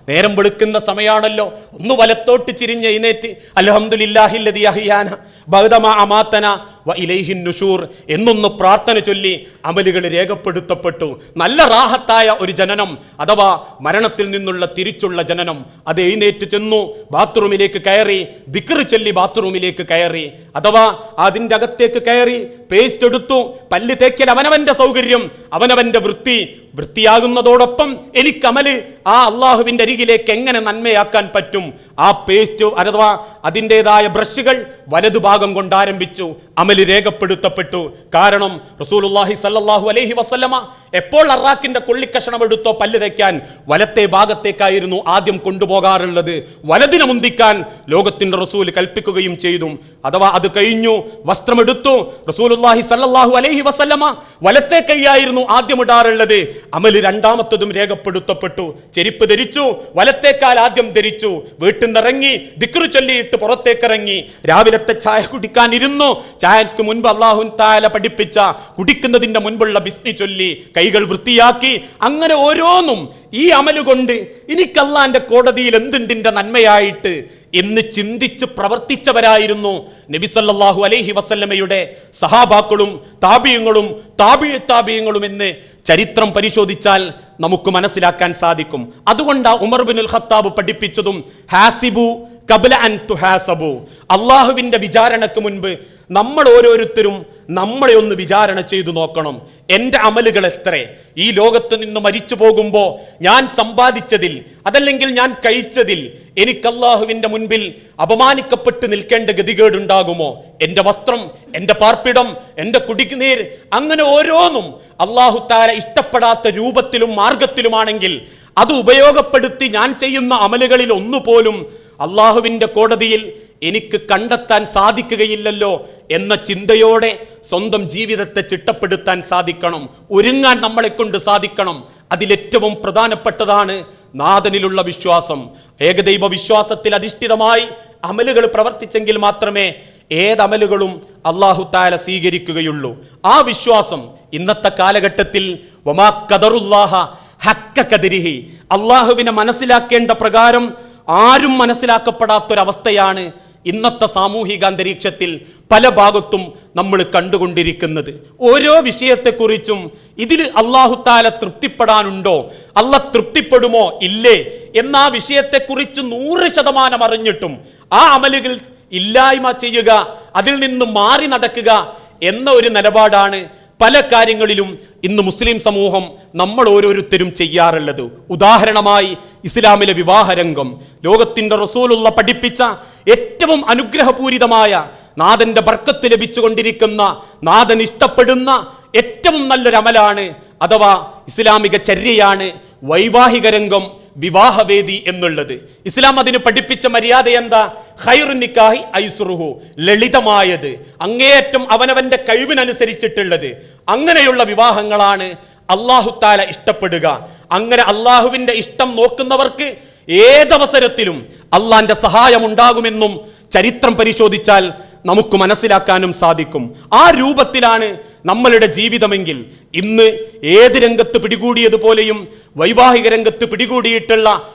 Speaker 1: നേരം വെളുക്കുന്ന സമയമാണല്ലോ, ഒന്ന് വലത്തോട്ട് ചിരിഞ്ഞ് എഴുന്നേറ്റ് അൽഹംദുലില്ലാഹില്ലദീ അഹ്യാന ബഅദമാ അമാതന വ ഇലൈഹിൻ നുശൂർ എന്നൊന്ന് പ്രാർത്ഥന ചൊല്ലി അമലുകൾ രേഖപ്പെടുത്തപ്പെട്ടു. നല്ല റാഹത്തായ ഒരു ജനനം, അഥവാ മരണത്തിൽ നിന്നുള്ള തിരിച്ചുള്ള ജനനം. അത് എഴുന്നേറ്റ് ചെന്നു, ബാത്റൂമിലേക്ക് കയറി, ദിക്ർ ചൊല്ലി ബാത്റൂമിലേക്ക് കയറി, അഥവാ അതിൻ്റെ അകത്തേക്ക് കയറി പേസ്റ്റ് എടുത്തു. പല്ല് തേക്കൽ അവനവന്റെ സൗകര്യം, അവനവന്റെ വൃത്തിയാകുന്നതോടൊപ്പം എനിക്ക് അമല് ആ അള്ളാഹുവിന്റെ അരികിലേക്ക് എങ്ങനെ നന്മയാക്കാൻ പറ്റും. ആ പേസ്റ്റ് അഥവാ അതിൻ്റെതായ ബ്രഷുകൾ വലതുഭാഗം കൊണ്ട് ആരംഭിച്ചു. അമല് രേഖപ്പെടുത്തപ്പെട്ടു. കാരണം റസൂലുള്ളാഹി സ്വല്ലല്ലാഹു അലൈഹി വസല്ലമ എപ്പോൾ അറാക്കിന്റെ കൊള്ളിക്കഷണം എടുത്തോ പല്ല് തേക്കാൻ വലത്തെ ഭാഗത്തേക്കായിരുന്നു ആദ്യം കൊണ്ടുപോകാറുള്ളത്. വലതിനെ മുന്തിക്കാൻ ലോകത്തിന്റെ റസൂൽ കൽപ്പിക്കുകയും ചെയ്തു. അഥവാ അത് കഴിഞ്ഞു, വസ്ത്രമെടുത്തു. റസൂലുള്ളാഹി സ്വല്ലല്ലാഹു അലൈഹി വസല്ലമ വലത്തെ കൈയായിരുന്നു ആദ്യം ഇടാറുള്ളത്. അമല് രണ്ടാമത്തതും രേഖപ്പെടുത്തപ്പെട്ടു. ചെരുപ്പ് ധരിച്ചു, വലത്തേക്കാൽ ആദ്യം ധരിച്ചു. വീട്ടിൽ നിന്നിറങ്ങി ദിക്ർ ചൊല്ലിയിട്ട് പുറത്തേക്കിറങ്ങി. രാവിലത്തെ ചായ കുടിക്കാൻ ഇരുന്നു. ചായക്ക് മുൻപ് അല്ലാഹു തആല പഠിപ്പിച്ച കുടിക്കുന്നതിന്റെ മുൻപുള്ള ബിസ്മി ചൊല്ലി കൈകൾ വൃത്തിയാക്കി. അങ്ങനെ ഓരോന്നും ഈ അമല് കൊണ്ട് എനിക്ക് അല്ലാഹുവിന്റെ കോടതിയിൽ എന്തിന്റെ നന്മയായിട്ട് എന്ന് ചിന്തിച്ച് പ്രവർത്തിച്ചവരായിരുന്നു നബി സല്ലല്ലാഹു അലൈഹി വസല്ലമയുടെ സഹാബാക്കളും താബിഈങ്ങളും താബിഈങ്ങളും എന്ന് ചരിത്രം പരിശോധിച്ചാൽ നമുക്ക് മനസ്സിലാക്കാൻ സാധിക്കും. അതുകൊണ്ടാണ് ഉമർ ഇബ്നുൽ ഖത്താബ് പഠിപ്പിച്ചതും ഹാസിബു ഖബ്ല അൻ തുഹാസബു, അള്ളാഹുവിന്റെ വിചാരണക്ക് മുൻപ് നമ്മൾ ഓരോരുത്തരും നമ്മളെ ഒന്ന് വിചാരണ ചെയ്തു നോക്കണം. എൻ്റെ അമലുകൾ എത്ര? ഈ ലോകത്ത് നിന്ന് മരിച്ചു പോകുമ്പോൾ ഞാൻ സമ്പാദിച്ചതിൽ, അതല്ലെങ്കിൽ ഞാൻ കഴിച്ചതിൽ എനിക്ക് അള്ളാഹുവിന്റെ മുൻപിൽ അപമാനിക്കപ്പെട്ട് നിൽക്കേണ്ട ഗതികേടുണ്ടാകുമോ? എൻ്റെ വസ്ത്രം, എൻ്റെ പാർപ്പിടം, എൻ്റെ കുടിനീർ, അങ്ങനെ ഓരോന്നും അള്ളാഹു തആല ഇഷ്ടപ്പെടാത്ത രൂപത്തിലും മാർഗത്തിലുമാണെങ്കിൽ അത് ഉപയോഗപ്പെടുത്തി ഞാൻ ചെയ്യുന്ന അമലുകളിൽ ഒന്നുപോലും അള്ളാഹുവിന്റെ കോടതിയിൽ എനിക്ക് കണ്ടെത്താൻ സാധിക്കുകയില്ലല്ലോ എന്ന ചിന്തയോടെ സ്വന്തം ജീവിതത്തെ ചിട്ടപ്പെടുത്താൻ സാധിക്കണം, ഒരുങ്ങാൻ നമ്മളെ കൊണ്ട് സാധിക്കണം. അതിലേറ്റവും പ്രധാനപ്പെട്ടതാണ് നാഥനിലുള്ള വിശ്വാസം. ഏകദൈവ വിശ്വാസത്തിൽ അധിഷ്ഠിതമായി അമലുകൾ പ്രവർത്തിച്ചെങ്കിൽ മാത്രമേ ഏതമലുകളും അല്ലാഹു തആല സ്വീകരിക്കുകയുള്ളൂ. ആ വിശ്വാസം ഇന്നത്തെ കാലഘട്ടത്തിൽ വമാ ഖദറുല്ലാഹ ഹഖ്ക ഖദരിഹി, അല്ലാഹുവിനെ മനസ്സിലാക്കേണ്ട പ്രകാരം ആരും മനസ്സിലാക്കപ്പെടാത്തൊരവസ്ഥയാണ് ഇന്നത്തെ സാമൂഹിക അന്തരീക്ഷത്തിൽ പല ഭാഗത്തും നമ്മൾ കണ്ടുകൊണ്ടിരിക്കുന്നത്. ഓരോ വിഷയത്തെക്കുറിച്ചും ഇതിൽ അല്ലാഹു തആല തൃപ്തിപ്പെടാനുണ്ടോ, അല്ലാഹ് തൃപ്തിപ്പെടുമോ ഇല്ലേ എന്നാ വിഷയത്തെക്കുറിച്ച് 100% അറിഞ്ഞിട്ടും ആ അമലുകൾ ഇല്ലായ്മ ചെയ്യുക, അതിൽ നിന്ന് മാറി നടക്കുക എന്ന ഒരു നിലപാടാണ് പല കാര്യങ്ങളിലും ഇന്ന് മുസ്ലിം സമൂഹം നമ്മൾ ഓരോരുത്തരും ചെയ്യാറുള്ളത്. ഉദാഹരണമായി ഇസ്ലാമിലെ വിവാഹരംഗം, ലോകത്തിന്റെ റസൂലുള്ള പഠിപ്പിച്ച ഏറ്റവും അനുഗ്രഹപൂരിതമായ, നാഥന്റെ ബർക്കത്ത് ലഭിച്ചുകൊണ്ടിരിക്കുന്ന, നാഥൻ ഇഷ്ടപ്പെടുന്ന ഏറ്റവും നല്ലൊരു അമലാണ് അഥവാ ഇസ്ലാമിക ചര്യയാണ് വൈവാഹിക രംഗം, വിവാഹവേദി എന്നുള്ളത്. ഇസ്ലാം അതിന് പഠിപ്പിച്ച മര്യാദ എന്താ? ഖൈറുൻ നിക്കാഹി ഐസുറുഹു, ലളിതമായത്, അങ്ങേയറ്റം അവനവന്റെ കഴിവിനനുസരിച്ചിട്ടുള്ളത്. അങ്ങനെയുള്ള വിവാഹങ്ങളാണ് അല്ലാഹു തആല ഇഷ്ടപ്പെടുക. അങ്ങനെ അല്ലാഹുവിന്റെ ഇഷ്ടം നോക്കുന്നവർക്ക് ഏതവസരത്തിലും അള്ളാന്റെ സഹായം ഉണ്ടാകുമെന്നും ചരിത്രം പരിശോധിച്ചാൽ നമുക്ക് മനസ്സിലാക്കാനും സാധിക്കും. ആ രൂപത്തിലാണ് നമ്മളുടെ ജീവിതമെങ്കിൽ ഇന്ന് ഏത് രംഗത്ത് പിടികൂടിയതുപോലെയും വൈവാഹിക രംഗത്ത് പിടികൂടിയിട്ടുള്ള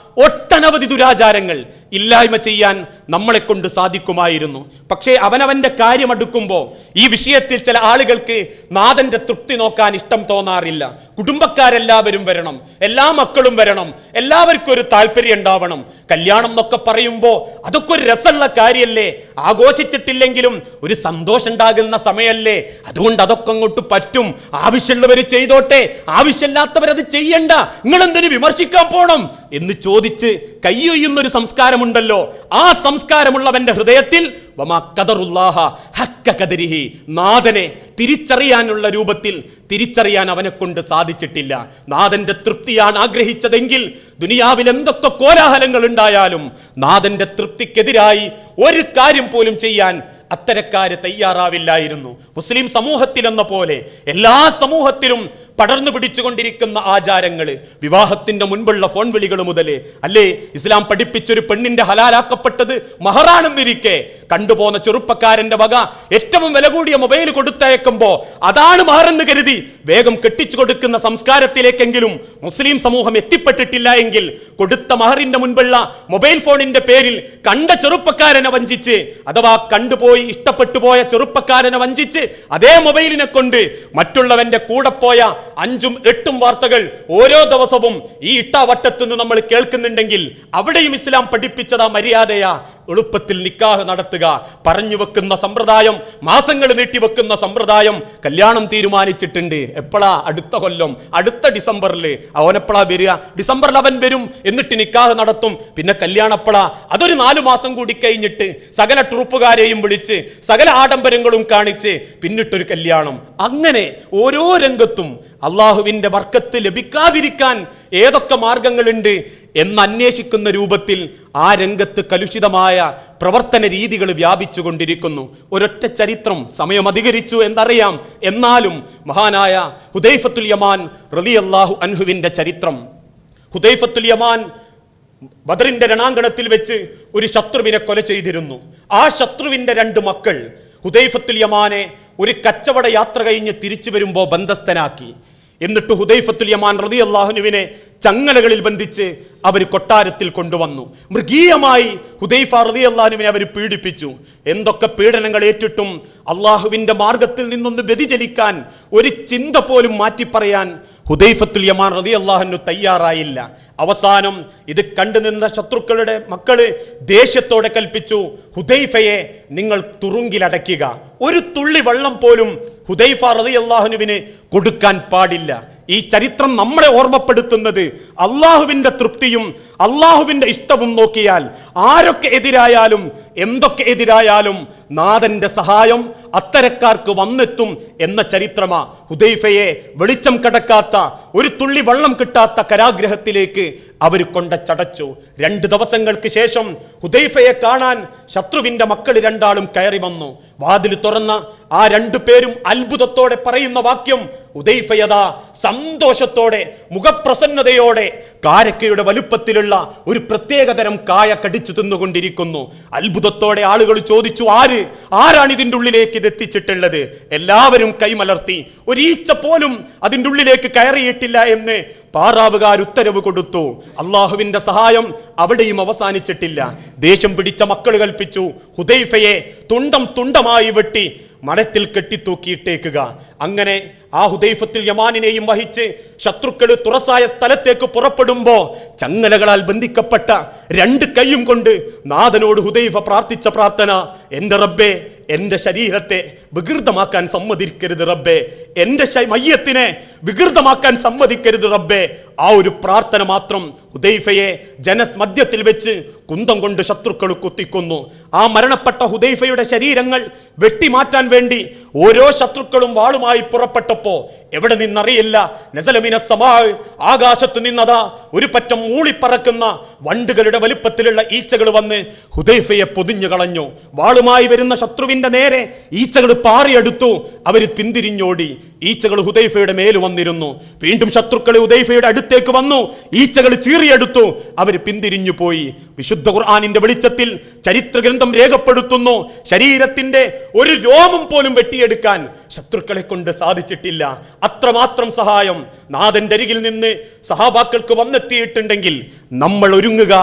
Speaker 1: ഒട്ടനവധി ദുരാചാരങ്ങൾ ഇല്ലായ്മ ചെയ്യാൻ നമ്മളെ കൊണ്ട് സാധിക്കുമായിരുന്നു. പക്ഷേ അവനവന്റെ കാര്യമെടുക്കുമ്പോൾ ഈ വിഷയത്തിൽ ചില ആളുകൾക്ക് നാഥന്റെ തൃപ്തി നോക്കാൻ ഇഷ്ടം തോന്നാറില്ല. കുടുംബക്കാരെല്ലാവരും വരണം, എല്ലാ മക്കളും വരണം, എല്ലാവർക്കും ഒരു താല്പര്യം ഉണ്ടാവണം. കല്യാണം എന്നൊക്കെ പറയുമ്പോൾ അതൊക്കെ ഒരു രസമുള്ള കാര്യമല്ലേ, ആഘോഷിച്ചിട്ടില്ലെങ്കിലും ഒരു സന്തോഷം ഉണ്ടാകുന്ന സമയമല്ലേ, അതുകൊണ്ട് അതൊക്കെ അങ്ങോട്ട് പറ്റും, ആവശ്യമുള്ളവർ ചെയ്തോട്ടെ, ആവശ്യമില്ലാത്തവരത് ചെയ്യണ്ട, നിങ്ങൾ എന്തിനു വിമർശിക്കാൻ പോണം എന്ന് ചോദിച്ച് കയ്യൊയ്യുന്നൊരു സംസ്കാരമുണ്ടല്ലോ. ആ സംസ്കാരമുള്ളവന്റെ ഹൃദയത്തിൽ വമാ ഖദറുല്ലാഹ ഹഖ്ക ഖദരിഹി, നാഥനെ തിരിച്ചറിയാനുള്ള രൂപത്തിൽ തിരിച്ചറിയാൻ അവനെ കൊണ്ട് സാധിച്ചിട്ടില്ല. നാഥന്റെ തൃപ്തിയാണ് ആഗ്രഹിച്ചതെങ്കിൽ ദുനിയാവിൽ എന്തൊക്കെ കോലാഹലങ്ങൾ ഉണ്ടായാലും നാഥന്റെ തൃപ്തിക്കെതിരായി ഒരു കാര്യം പോലും ചെയ്യാൻ അത്തരക്കാര് തയ്യാറാവില്ലായിരുന്നു. മുസ്ലിം സമൂഹത്തിലെന്ന പോലെ എല്ലാ സമൂഹത്തിലും പടർന്നു പിടിച്ചുകൊണ്ടിരിക്കുന്ന ആചാരങ്ങള്, വിവാഹത്തിന്റെ മുൻപുള്ള ഫോൺ വിളികൾ മുതൽ അല്ലേ, ഇസ്ലാം പഠിപ്പിച്ചൊരു പെണ്ണിന്റെ ഹലാലാക്കപ്പെട്ടത് മഹറാണെന്നിരിക്കെ കണ്ടുപോകുന്ന ചെറുപ്പക്കാരന്റെ വക ഏറ്റവും വില കൂടിയ മൊബൈൽ കൊടുത്തയക്കുമ്പോ അതാണ് മഹറെന്ന് കരുതി വേഗം കെട്ടിച്ചു കൊടുക്കുന്ന സംസ്കാരത്തിലേക്കെങ്കിലും മുസ്ലിം സമൂഹം എത്തിപ്പെട്ടിട്ടില്ല എങ്കിൽ കൊടുത്ത മഹറിന്റെ മുൻപുള്ള മൊബൈൽ ഫോണിന്റെ പേരിൽ കണ്ട ചെറുപ്പക്കാരനെ വഞ്ചിച്ച്, അഥവാ കണ്ടുപോയി ഇഷ്ടപ്പെട്ടു പോയ ചെറുപ്പക്കാരനെ വഞ്ചിച്ച് അതേ മൊബൈലിനെ കൊണ്ട് മറ്റുള്ളവന്റെ കൂടെ പോയ 5ഉം 8ഉം വാർത്തകൾ ഓരോ ദിവസവും ഈ ഇട്ടാവട്ടത്ത് നിന്ന് നമ്മൾ കേൾക്കുന്നുണ്ടെങ്കിൽ അവിടെയും ഇസ്ലാം പഠിപ്പിച്ചതാ മര്യാദയാ. എളുപ്പത്തിൽ നിക്കാഹ് നടത്തുക, പറഞ്ഞു വെക്കുന്ന സമ്പ്രദായം, മാസങ്ങൾ നീട്ടിവെക്കുന്ന സമ്പ്രദായം കല്യാണം തീരുമാനിച്ചിട്ടുണ്ട്. എപ്പോഴാ? അടുത്ത കൊല്ലം, അടുത്ത ഡിസംബറിൽ. അവനെപ്പോഴാ വരിക? ഡിസംബറിൽ അവൻ വരും, എന്നിട്ട് നിക്കാഹ് നടത്തും. പിന്നെ കല്യാണപ്പെടാ അതൊരു 4 മാസം കൂടി കഴിഞ്ഞിട്ട് സകല ട്രൂപ്പുകാരെയും വിളിച്ച് സകല ആഡംബരങ്ങളും കാണിച്ച് പിന്നിട്ടൊരു കല്യാണം. അങ്ങനെ ഓരോ രംഗത്തും അള്ളാഹുവിന്റെ ബർക്കത്ത് ലഭിക്കാതിരിക്കാൻ ഏതൊക്കെ മാർഗങ്ങളുണ്ട് എന്ന് അന്വേഷിക്കുന്ന രൂപത്തിൽ ആ രംഗത്ത് കലുഷിതമായ പ്രവർത്തന രീതികൾ വ്യാപിച്ചു കൊണ്ടിരിക്കുന്നു. ഒരൊറ്റ ചരിത്രം, സമയം അധികരിച്ചു എന്നറിയാം, എന്നാലും മഹാനായ ഹുദൈഫത്തുൽ യമാൻ റളിയല്ലാഹു അൻഹുവിന്റെ ചരിത്രം. ഹുദൈഫത്തുൽ യമാൻ ബദറിന്റെ രണാങ്കണത്തിൽ വെച്ച് ഒരു ശത്രുവിനെ കൊല ചെയ്തിരുന്നു. ആ ശത്രുവിന്റെ 2 മക്കൾ ഹുദൈഫത്തുൽ യമാനെ ഒരു കച്ചവട യാത്ര കഴിഞ്ഞ് തിരിച്ചു വരുമ്പോൾ ബന്ധസ്ഥനാക്കി. എന്നിട്ട് ഹുദൈഫത്തുൽ യമാൻ റളിയല്ലാഹു അൻഹുവിനെ ചങ്ങലകളിൽ ബന്ധിച്ച് അവർ കൊട്ടാരത്തിൽ കൊണ്ടുവന്നു. മൃഗീയമായി ഹുദൈഫ റളിയല്ലാഹു അൻഹുവിനെ അവർ പീഡിപ്പിച്ചു. എന്തൊക്കെ പീഡനങ്ങൾ ഏറ്റിട്ടും അള്ളാഹുവിന്റെ മാർഗത്തിൽ നിന്നൊന്ന് വ്യതിചലിക്കാൻ, ഒരു ചിന്ത പോലും മാറ്റിപ്പറയാൻ ഹുദൈഫത്തുൽ യമാൻ റളിയല്ലാഹു അൻഹു തയ്യാറായില്ല. അവസാനം ഇത് കണ്ടുനിന്ന ശത്രുക്കളുടെ മക്കള് ദേഷ്യത്തോടെ കൽപ്പിച്ചു, ഹുദൈഫയെ നിങ്ങൾ തുറുങ്കിലടയ്ക്കുക, ഒരു തുള്ളി വെള്ളം പോലും ഹുദൈഫ റളിയല്ലാഹു അൻഹുവിന് കൊടുക്കാൻ പാടില്ല. ഈ ചരിത്രം നമ്മളെ ഓർമ്മപ്പെടുത്തുന്നത് അള്ളാഹുവിന്റെ തൃപ്തിയും അള്ളാഹുവിന്റെ ഇഷ്ടവും നോക്കിയാൽ ആരൊക്കെ എതിരായാലും എന്തൊക്കെ എതിരായാലും നാഥന്റെ സഹായം അത്തരക്കാർക്ക് വന്നെത്തും എന്ന ചരിത്രമാ ഹുദൈഫയെ വെളിച്ചം കടക്കാത്ത ഒരു തുള്ളി വെള്ളം കിട്ടാത്ത കരാഗ്രഹത്തിലേക്ക് അവർ കൊണ്ടച്ചടച്ചു. 2 ദിവസങ്ങൾക്ക് ശേഷം ഹുദൈഫയെ കാണാൻ ശത്രുവിന്റെ മക്കൾ രണ്ടാളും കയറി വന്നു. വാതിൽ തുറന്ന ആ 2 പേരും അത്ഭുതത്തോടെ പറയുന്ന വാക്യം, ഹുദൈഫയദാ സന്തോഷത്തോടെ മുഖപ്രസന്നതയോടെ കാരക്കയുടെ വലുപ്പത്തിലുള്ള ഒരു പ്രത്യേകതരം കായ കടിച്ചു തിന്നുകൊണ്ടിരിക്കുന്നു. അത്ഭുതത്തോടെ ആളുകൾ ചോദിച്ചു, ആരാണ് ഇതിൻ്റെ ഉള്ളിലേക്ക് ഇത് എത്തിച്ചിട്ടുള്ളത്? എല്ലാവരും കൈമലർത്തി. ഒരീച്ച പോലും അതിൻ്റെ ഉള്ളിലേക്ക് കയറിയിട്ടില്ല എന്ന് പാറാവുകാർ ഉത്തരവ് കൊടുത്തു. അള്ളാഹുവിന്റെ സഹായം അവിടെയും അവസാനിച്ചിട്ടില്ല. ദേഷ്യം പിടിച്ച മക്കൾ കൽപ്പിച്ചു, ഹുദൈഫയെ തുണ്ടം തുണ്ടമായി വെട്ടി മരത്തിൽ കെട്ടിത്തൂക്കിയിട്ടേക്കുക. അങ്ങനെ ആ ഹുദൈഫത്തുൽ യമാനിനെയും വഹിച്ച് ശത്രുക്കൾ തുറസായ സ്ഥലത്തേക്ക് പുറപ്പെടുമ്പോ ചങ്ങലകളാൽ ബന്ധിക്കപ്പെട്ട 2 കൈയും കൊണ്ട് നാഥനോട് ഹുദൈഫ പ്രാർത്ഥിച്ച പ്രാർത്ഥന, എന്റെ റബ്ബേ, എന്റെ ശരീരത്തെ വികൃതമാക്കാൻ സമ്മതിക്കരുത് റബ്ബേ, എന്റെ മയ്യത്തിനെ വികൃതമാക്കാൻ സമ്മതിക്കരുത് റബ്ബേ. ആ ഒരു പ്രാർത്ഥന മാത്രം ഹുദൈഫയെ ജനമധ്യത്തിൽ വെച്ച് കുന്തം കൊണ്ട് ശത്രുക്കൾ കുത്തിക്കൊന്നു. ആ മരണപ്പെട്ട ഹുദൈഫയുടെ ശരീരങ്ങൾ വെട്ടിമാറ്റാൻ വേണ്ടി ഓരോ ശത്രുക്കളും വാളുമായി പുറപ്പെട്ടപ്പോ എവിടെ നിന്നറിയില്ല, നസലമിന സമാ, ആകാശത്ത് നിന്നതാ ഒരു പറ്റം മൂളിപ്പറക്കുന്ന വണ്ടുകളുടെ വലുപ്പത്തിലുള്ള ഈച്ചകൾ വന്ന് ഹുദൈഫയെ പൊതിഞ്ഞു കളഞ്ഞു. വാളുമായി വരുന്ന ശത്രുവിന്റെ നേരെ ഈച്ചകൾ പാറിയെടുത്തു. അവർ പിന്തിരിഞ്ഞോടി. ഈച്ചകൾ ഹുദൈഫയുടെ മേൽ വന്നിരുന്നു. വീണ്ടും ശത്രുക്കൾ ഹുദൈഫയുടെ അടുത്തേക്ക് വന്നു. ഈച്ചകൾ ചീറിയെടുത്തു. അവർ പിന്തിരിഞ്ഞു പോയി. വിശുദ്ധ ഖുർആനിന്റെ വെളിച്ചത്തിൽ ചരിത്ര ഗ്രന്ഥം രേഖപ്പെടുത്തുന്നു, ശരീരത്തിന്റെ ഒരു രോമം പോലും വെട്ടിയെടുക്കാൻ ശത്രുക്കളെ കൊണ്ട് സാധിച്ചിട്ടില്ല. അത്രമാത്രം സഹായം നാഥന്റെ അരികിൽ നിന്ന് സഹാബാക്കൾക്ക് വന്നെത്തിയിട്ടുണ്ടെങ്കിൽ നമ്മൾ ഒരുങ്ങുക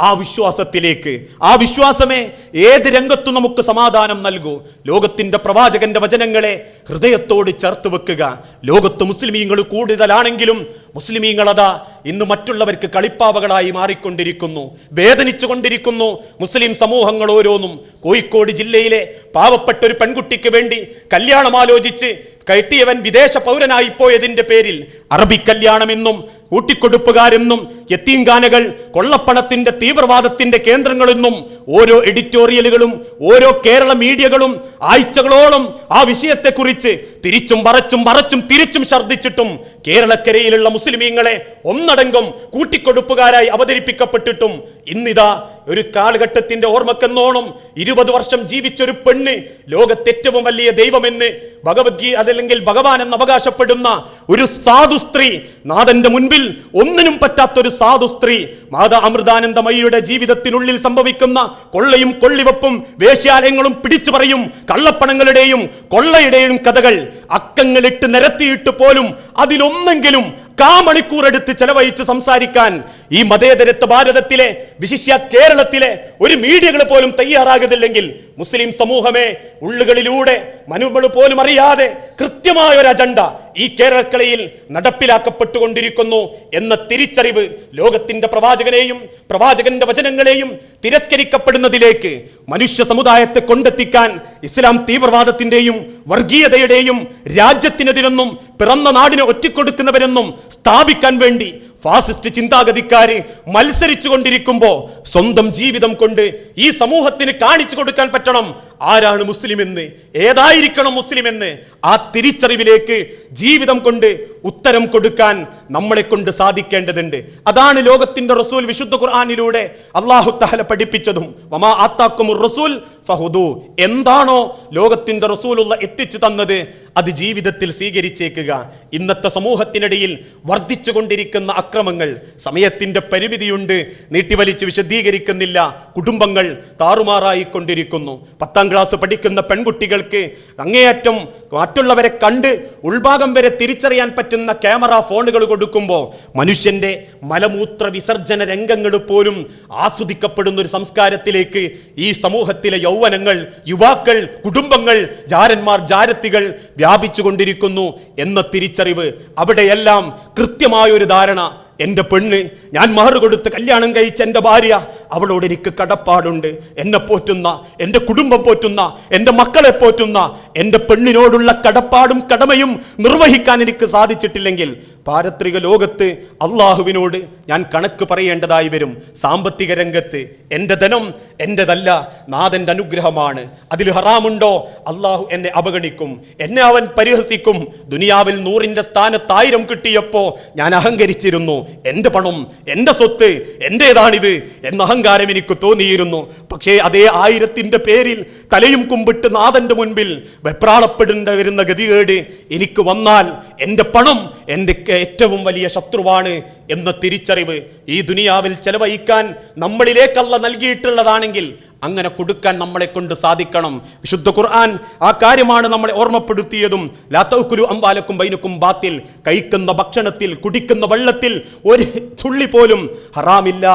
Speaker 1: ആ വിശ്വാസത്തിലേക്ക്. ആ വിശ്വാസമേ ഏത് രംഗത്തും നമുക്ക് സമാധാനം നൽകൂ. ലോകത്തിന്റെ പ്രവാചകന്റെ വചനങ്ങളെ ഹൃദയത്തോട് ചേർത്ത് വെക്കുക. ലോകത്ത് മുസ്ലിമീങ്ങൾ കൂടുതലാണെങ്കിലും മുസ്ലിമീങ്ങളതാ ഇന്ന് മറ്റുള്ളവർക്ക് കളിപ്പാവകളായി മാറിക്കൊണ്ടിരിക്കുന്നു, വേദനിച്ചു കൊണ്ടിരിക്കുന്നു. മുസ്ലിം സമൂഹങ്ങൾ ഓരോന്നും കോഴിക്കോട് ജില്ലയിലെ പാവപ്പെട്ട ഒരു പെൺകുട്ടിക്ക് വേണ്ടി കല്യാണം ആലോചിച്ച് കെട്ടിയവൻ വിദേശ പൗരനായി പോയതിന്റെ പേരിൽ അറബി കല്യാണമെന്നും കൂട്ടിക്കൊടുപ്പുകാരെന്നും യത്തീംഖാനകൾ കൊള്ളപ്പണത്തിന്റെ തീവ്രവാദത്തിന്റെ കേന്ദ്രങ്ങളെന്നും ഓരോ എഡിറ്റോറിയലുകളും ഓരോ കേരള മീഡിയകളും ആഴ്ചകളോളം ആ വിഷയത്തെക്കുറിച്ച് തിരിച്ചും മറച്ചും തിരിച്ചും ഛർദ്ദിച്ചിട്ടും കേരളക്കരയിലുള്ള മുസ്ലിമീങ്ങളെ ഒന്നടങ്കം കൂട്ടിക്കൊടുപ്പുകാരായി അവതരിപ്പിക്കപ്പെട്ടിട്ടും ഇന്നിതാ ഒരു കാലഘട്ടത്തിന്റെ ഓർമ്മക്കെന്നോണം 20 വർഷം ജീവിച്ചൊരു പെണ്ണ് ലോകത്തേറ്റവും വലിയ ദൈവമെന്ന് ഭഗവത്ഗീത അതല്ലെങ്കിൽ ഭഗവാൻ എന്ന് അവകാശപ്പെടുന്ന ഒരു സാധു സ്ത്രീ, നാഥന്റെ മുൻപിൽ ഒന്നിനും പറ്റാത്തൊരു സാധു സ്ത്രീ, മാതാ അമൃതാനന്ദമയിയുടെ ജീവിതത്തിനുള്ളിൽ സംഭവിക്കുന്ന കൊള്ളയും കൊള്ളിവെപ്പും വേശ്യാലയങ്ങളും പിടിച്ചു പറയും കള്ളപ്പണങ്ങളുടെയും കൊള്ളയുടെയും കഥകൾ അക്കങ്ങളിട്ട് നിരത്തിയിട്ട് പോലും അതിലൊന്നെങ്കിലും കാമണിക്കൂർ എടുത്ത് ചെലവഴിച്ച് സംസാരിക്കാൻ ഈ മതേതരത്വ ഭാരതത്തിലെ വിശിഷ്യ കേരളത്തിലെ ഒരു മീഡിയകൾ പോലും തയ്യാറാകുന്നില്ലെങ്കിൽ മുസ്ലിം സമൂഹമേ, ഉള്ളുകളിലൂടെ മനുകൾ പോലും അറിയാതെ കൃത്യമായ ഒരു അജണ്ട ഈ കേരളക്കലയിൽ നടപ്പിലാക്കപ്പെട്ടുകൊണ്ടിരിക്കുന്നു എന്ന തിരിച്ചറിവ് ലോകത്തിന്റെ പ്രവാചകനെയും പ്രവാചകന്റെ വചനങ്ങളെയും തിരസ്കരിക്കപ്പെടുന്നതിലേക്ക് മനുഷ്യ സമുദായത്തെ കൊണ്ടെത്തിക്കാൻ ഇസ്ലാം തീവ്രവാദത്തിന്റെയും വർഗീയതയുടെയും രാജ്യത്തിനെതിരെന്നും പിറന്ന നാടിനെ ഒറ്റിക്കൊടുക്കുന്നവരെന്നും സ്ഥാപിക്കാൻ വേണ്ടി ഫാസിസ്റ്റ് ചിന്താഗതിക്കാര് മത്സരിച്ചു കൊണ്ടിരിക്കുമ്പോ സ്വന്തം ജീവിതം കൊണ്ട് ഈ സമൂഹത്തിന് കാണിച്ചു കൊടുക്കാൻ പറ്റണം ആരാണ് മുസ്ലിം എന്ന്, ഏതായിരിക്കണം മുസ്ലിം എന്ന്. ആ തിരിച്ചറിവിലേക്ക് ജീവിതം കൊണ്ട് ഉത്തരം കൊടുക്കാൻ നമ്മളെ കൊണ്ട് സാധിക്കേണ്ടതുണ്ട്. അതാണ് ലോകത്തിന്റെ റസൂൽ വിശുദ്ധ ഖുർആനിലൂടെ അല്ലാഹു തആല പഠിപ്പിച്ചതും. വമാ ആതാക്കുമുർ റസൂൽ ഫഹുദു, എന്താണോ ലോകത്തിന്റെ റസൂലുള്ള എത്തിച്ചു തന്നത് അത് ജീവിതത്തിൽ സ്വീകരിച്ചേക്കുക. ഇന്നത്തെ സമൂഹത്തിനിടയിൽ വർദ്ധിച്ചു കൊണ്ടിരിക്കുന്ന അക്രമങ്ങൾ, സമയത്തിന്റെ പരിമിതിയുണ്ട്, നീട്ടിവലിച്ച് വിശദീകരിക്കുന്നില്ല. കുടുംബങ്ങൾ താറുമാറായിക്കൊണ്ടിരിക്കുന്നു. 10ാം ക്ലാസ് പഠിക്കുന്ന പെൺകുട്ടികൾക്ക് അങ്ങേയറ്റം മറ്റുള്ളവരെ കണ്ട് ഉൾഭാഗം വരെ തിരിച്ചറിയാൻ പറ്റുന്ന ക്യാമറ ഫോണുകൾ കൊടുക്കുമ്പോൾ മനുഷ്യന്റെ മലമൂത്ര വിസർജന രംഗങ്ങൾ പോലും ആസ്വദിക്കപ്പെടുന്ന ഒരു സംസ്കാരത്തിലേക്ക് ഈ സമൂഹത്തിലെ യൗവനങ്ങൾ, യുവാക്കൾ, കുടുംബങ്ങൾ, ജാരന്മാർ, ജാരത്തികൾ വ്യാപിച്ചു കൊണ്ടിരിക്കുന്നു എന്ന തിരിച്ചറിവ്. അവിടെയെല്ലാം കൃത്യമായൊരു ധാരണ, എൻ്റെ പെണ്ണ്, ഞാൻ മഹർ കൊടുത്ത് കല്യാണം കഴിച്ച എൻ്റെ ഭാര്യ, അവളോട് എനിക്ക് കടപ്പാടുണ്ട്. എന്നെ പോറ്റുന്ന, എൻ്റെ കുടുംബം പോറ്റുന്ന, എൻ്റെ മക്കളെ പോറ്റുന്ന എൻ്റെ പെണ്ണിനോടുള്ള കടപ്പാടും കടമയും നിർവഹിക്കാൻ എനിക്ക് സാധിച്ചിട്ടില്ലെങ്കിൽ പാരത്രിക ലോകത്ത് അള്ളാഹുവിനോട് ഞാൻ കണക്ക് പറയേണ്ടതായി വരും. സാമ്പത്തിക രംഗത്ത് എൻ്റെ ധനം എൻ്റെതല്ല, നാഥൻ്റെ അനുഗ്രഹമാണ്. അതിൽ ഹറാമുണ്ടോ അള്ളാഹു എന്നെ അവഗണിക്കും, എന്നെ അവൻ പരിഹസിക്കും. ദുനിയാവിൽ 100ന്റെ സ്ഥാനത്ത് 1000 കിട്ടിയപ്പോൾ ഞാൻ അഹങ്കരിച്ചിരുന്നു. എൻ്റെ പണം, എൻ്റെ സ്വത്ത് എൻ്റേതാണിത് എന്ന അഹങ്കാരം എനിക്ക് തോന്നിയിരുന്നു. പക്ഷേ അതേ 1000ന്റെ പേരിൽ തലയും കുമ്പിട്ട് നാഥന്റെ മുൻപിൽ വെപ്രാളപ്പെടേണ്ട വരുന്ന ഗതികേട് എനിക്ക് വന്നാൽ എൻ്റെ പണം എൻ്റെ ഏറ്റവും വലിയ ശത്രുവാണ് എന്ന തിരിച്ചറിവ് ഈ ദുനിയാവിൽ ചെലവഴിക്കാൻ നമ്മളിലേക്കല്ല നൽകിയിട്ടുള്ളതാണെങ്കിൽ അങ്ങനെ കൊടുക്കാൻ നമ്മളെ കൊണ്ട് സാധിക്കണം. വിശുദ്ധ ഖുർആൻ ആ കാര്യമാണ് നമ്മളെ ഓർമ്മപ്പെടുത്തിയതും. ലാ തഅ്കുലു അംവാലക്കും ബൈനക്കും ബാത്തിൽ, കഴിക്കുന്ന ഭക്ഷണത്തിൽ കുടിക്കുന്ന വെള്ളത്തിൽ ഒരു തുള്ളി പോലും ഹറാമില്ല,